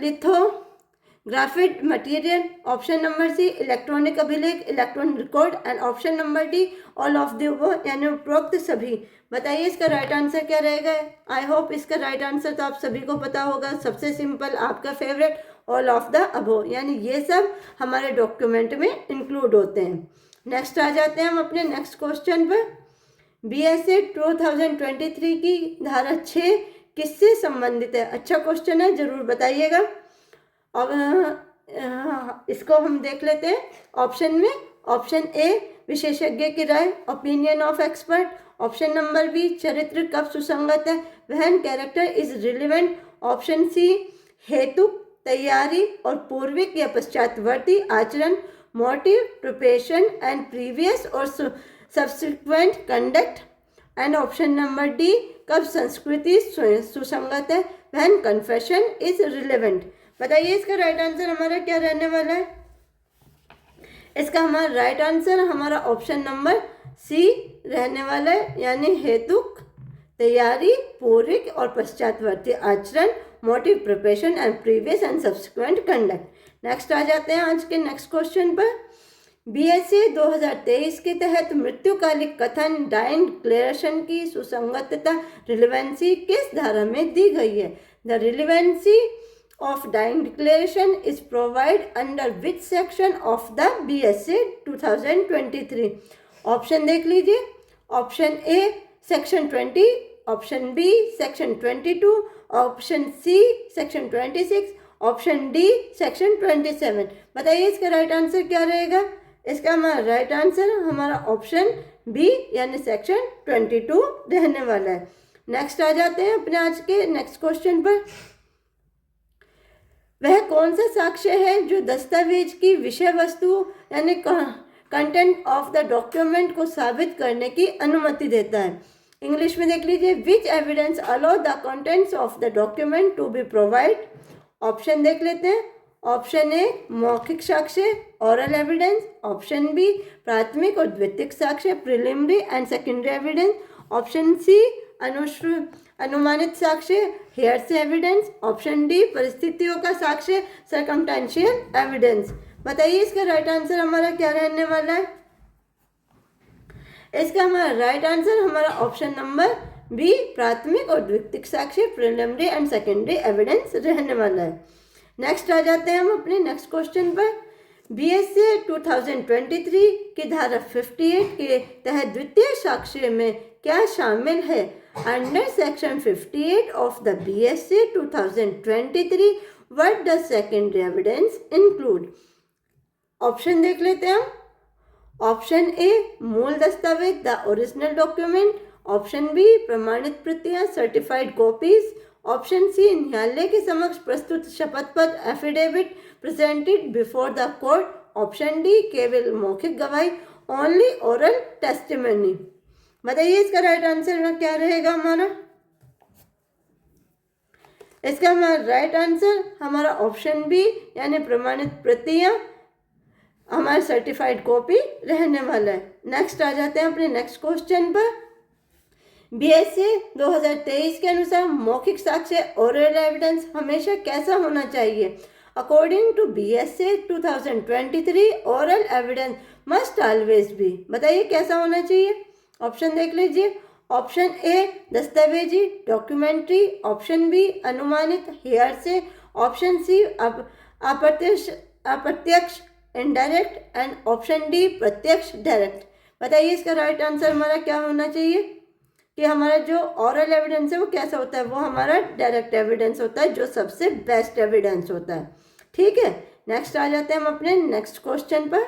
lithographed material. Option number C electronic अभिलेख, electronic record. And option number D all of the above, यानी उपरोक्त सभी। बताइए इसका राइट आंसर क्या रहेगा? आई होप इसका राइट आंसर तो आप सभी को पता होगा। सबसे सिंपल, आपका favourite, all of the above, यानी ये सब हमारे डॉक्यूमेंट में इंक्लूड होते हैं। नेक्स्ट आ जाते हैं हम अपने नेक्स्ट क्वेश्चन पर। BSA 2023 की धारा 6 किससे संबंधित है? अच्छा क्वेश्चन है, जरूर बताइएगा। अब इसको हम देख लेते हैं ऑप्शन में। ऑप्शन ए विशेषज्ञ की राय, opinion of expert. Option number B चरित्र कब सुसंगत है, when character is relevant. Option C हेतु, तैयारी और पूर्विक या पश्चातवर्ती आचरण, motive, preparation and previous or subsequent conduct. And option number D कब संस्कृति सुसंगत है, व्हेन कन्फेशन इज रिलेवेंट। बताइए इसका राइट आंसर हमारा क्या रहने वाला है? इसका हमारा राइट आंसर हमारा ऑप्शन नंबर सी रहने वाला है, यानी हेतुक, तैयारी, पूर्विक और पश्चातवर्ती आचरण, motive, preparation and previous and subsequent conduct. Next आ जाते हैं आज के नेक्स्ट क्वेश्चन पर। BSA 2023 के तहत मृत्युकालिक कथन डाइंग डिक्लेरेशन की सुसंगतता, रिलेवेंसी किस धारा में दी गई है? The relevancy of dying declaration is provide under which section of the BSA 2023? Option देख लीजिए। Option A section 20, option B section 22, option C section 26, option D section 27। बताइए इसका राइट आंसर क्या रहेगा? इसका हमारा राइट आंसर हमारा ऑप्शन बी यानी सेक्शन 22 रहने वाला है। नेक्स्ट आ जाते हैं अपने आज के नेक्स्ट क्वेश्चन पर। वह कौन सा साक्ष्य है जो दस्तावेज की विषय वस्तु यानी कंटेंट ऑफ द डॉक्यूमेंट को साबित करने की अनुमति देता है? इंग्लिश में देख लीजिए। Which evidence allow the contents of the document to be provide? Option देख लेते हैं। ऑप्शन ए मौखिक साक्ष्य, ओरल एविडेंस। ऑप्शन बी प्राथमिक और द्वितीयक साक्ष्य, preliminary and secondary evidence. Option C अनुमानित साक्ष्य, हेयरसे एविडेंस। ऑप्शन डी परिस्थितियों का साक्ष्य, सर्कमटेंशियल एविडेंस। बताइए इसका राइट आंसर हमारा क्या रहने वाला है? इसका हमारा राइट आंसर हमारा ऑप्शन नंबर बी प्राथमिक और द्वितीयक साक्ष्य, प्रिलिमिनरी एंड सेकेंडरी एविडेंस रहने वाला है। नेक्स्ट आ जाते हैं हम अपने नेक्स्ट क्वेश्चन पर। BSA 2023 की धारा 58 के तहत द्वितीय साक्ष्य में क्या शामिल है? Under section 58 of the BSA 2023 what does secondary evidence include? Option देख लेते हैं हम। ऑप्शन ए मूल दस्तावेज, the original document. Option B प्रमाणित प्रतियां, सर्टिफाइड कॉपीज। ऑप्शन सी न्यायालय के समक्ष प्रस्तुत शपथ पत्र, affidavit presented before the court. Option D केवल मौखिक गवाही, ओनली ओरल टेस्टिमनी। बताइए इसका राइट आंसर क्या रहेगा हमारा? इसका हमारा राइट आंसर हमारा ऑप्शन बी यानी प्रमाणित प्रतियां हमारा सर्टिफाइड कॉपी रहने वाला है। नेक्स्ट आ जाते हैं अपने नेक्स्ट क्वेश्चन पर। BSA 2023 के अनुसार मौखिक साक्ष्य, ओरल एविडेंस हमेशा कैसा होना चाहिए? According to BSA 2023 oral evidence must always be. बताइए कैसा होना चाहिए? ऑप्शन देख लीजिए। ऑप्शन ए दस्तावेजी, डॉक्यूमेंट्री। ऑप्शन बी अनुमानित, हेयरसे। ऑप्शन सी अप्रत्यक्ष, इनडायरेक्ट। एंड ऑप्शन डी प्रत्यक्ष, डायरेक्ट। बताइए इसका राइट आंसर हमारा क्या होना चाहिए कि हमारा जो ओरल एविडेंस है वो कैसा होता है? वो हमारा डायरेक्ट एविडेंस होता है, जो सबसे बेस्ट एविडेंस होता है। ठीक है, नेक्स्ट आ जाते हैं हम अपने नेक्स्ट क्वेश्चन पर।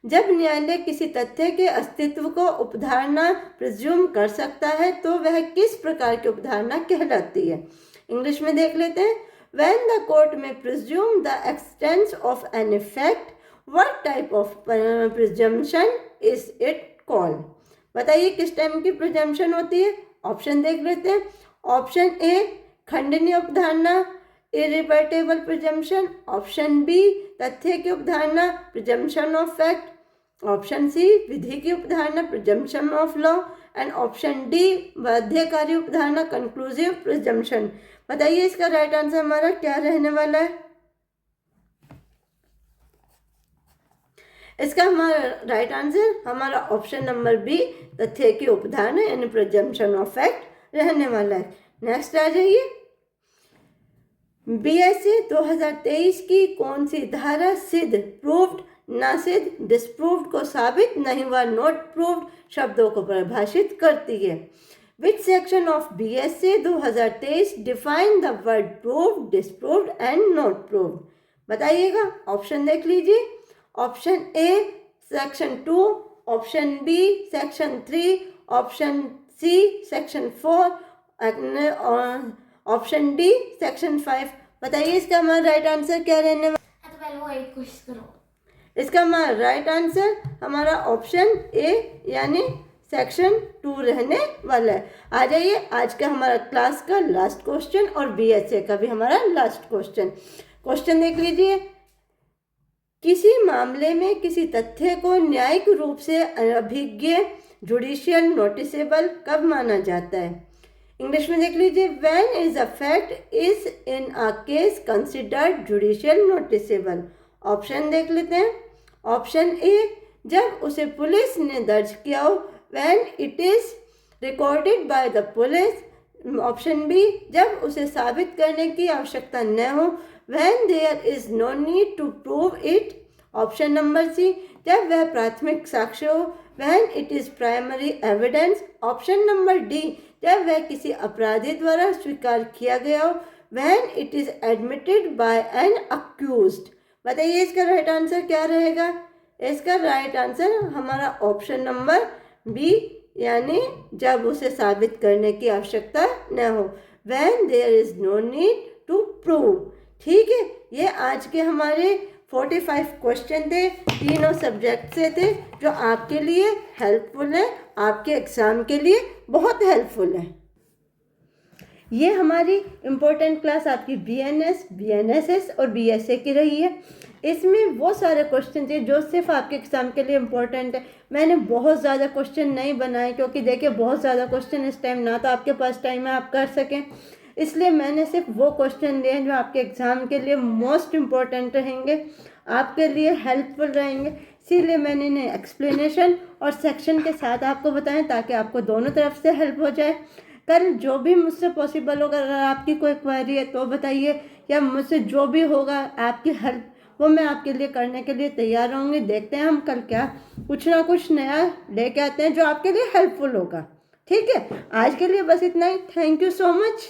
जब न्यायालय किसी तथ्य के अस्तित्व को उपधारणा प्रिज्यूम कर सकता है तो वह किस प्रकार की उपधारणा कहलाती है? इंग्लिश में देख लेते हैं। When the court may presume the existence of an effect, what type of presumption is it call. बताइए किस टाइप की प्रिजम्पशन होती है? ऑप्शन देख लेते हैं। ऑप्शन ए खंडनीय अवधारणा इरिवर्टेबल प्रिजम्पशन, ऑप्शन बी तथ्य की अवधारणा presumption of fact, option C विधि की अवधारणा presumption of law and option D बाध्यकारी अवधारणा कंक्लूसिव प्रिजम्पशन। बताइए इसका राइट आंसर हमारा क्या रहने वाला है? इसका हमारा राइट आंसर हमारा ऑप्शन नंबर बी तथ्य की उपधारणा यानी प्रिजम्पशन ऑफ फैक्ट रहने वाला है। नेक्स्ट आ जाइए, बीएससी 2023 की कौन सी धारा सिद्ध, प्रूव्ड, ना सिद्ध, डिस्प्रूव्ड को साबित, नहीं व नॉट प्रूव्ड शब्दों को परिभाषित करती है? Which section of BSC 2023 define the word proved, disproved and not proved? बताइएगा, ऑप्शन देख लीजिए। Option A section 2, option B section 3, option C section 4, option D section 5। बताइए इसका हमारा राइट आंसर क्या रहने वाला? तो पहले वो एक कोशिश करो। इसका हमारा राइट आंसर हमारा ऑप्शन ए यानी सेक्शन 2 रहने वाला है। आ जाइए आज का हमारा क्लास का लास्ट क्वेश्चन और बीएसए का भी हमारा लास्ट क्वेश्चन। क्वेश्चन देख लीजिए, किसी मामले में किसी तथ्य को न्यायिक रूप से अभिज्ञ जुडिशियल नोटिसेबल कब माना जाता है? इंग्लिश में देख लीजिए, when is a fact is in a case considered judicial noticeable. Option देख लेते हैं। ऑप्शन ए जब उसे पुलिस ने दर्ज किया हो, when it is recorded by the police. Option B जब उसे साबित करने की आवश्यकता न हो, when there is no need to prove it. Option number C जब वह प्राथमिक साक्ष्य हो, when it is primary evidence. Option number D जब वह किसी अपराधी द्वारा स्वीकार किया गया हो, when it is admitted by an accused. बताइए इसका राइट आंसर क्या रहेगा? इसका राइट आंसर हमारा ऑप्शन नंबर बी यानी जब उसे साबित करने की आवश्यकता न हो, when there is no need to prove. ठीक है, ये आज के हमारे 45 क्वेश्चन थे, तीनों सब्जेक्ट से थे, जो आपके लिए हेल्पफुल है, आपके एग्ज़ाम के लिए बहुत हेल्पफुल है। ये हमारी इम्पोर्टेंट क्लास आपकी बीएनएस, बीएनएसएस और बीएसए की रही है। इसमें वो सारे क्वेश्चन थे जो सिर्फ आपके एग्ज़ाम के लिए इम्पोर्टेंट है। मैंने बहुत ज़्यादा क्वेश्चन नहीं बनाए क्योंकि देखिए बहुत ज़्यादा क्वेश्चन इस टाइम ना तो आपके पास टाइम है आप कर सकें, इसलिए मैंने सिर्फ वो क्वेश्चन लिए जो आपके एग्ज़ाम के लिए मोस्ट इम्पॉर्टेंट रहेंगे, आपके लिए हेल्पफुल रहेंगे, इसीलिए मैंने इन्हें एक्सप्लेनेशन और सेक्शन के साथ आपको बताएं ताकि आपको दोनों तरफ से हेल्प हो जाए। कल जो भी मुझसे पॉसिबल होगा, अगर आपकी कोई क्वेरी है तो बताइए, या मुझसे जो भी होगा आपकी हेल्प वो मैं आपके लिए करने के लिए तैयार रहूँगी। देखते हैं हम कल क्या कुछ ना कुछ नया लेके आते हैं जो आपके लिए हेल्पफुल होगा। ठीक है, आज के लिए बस इतना ही। Thank you so much.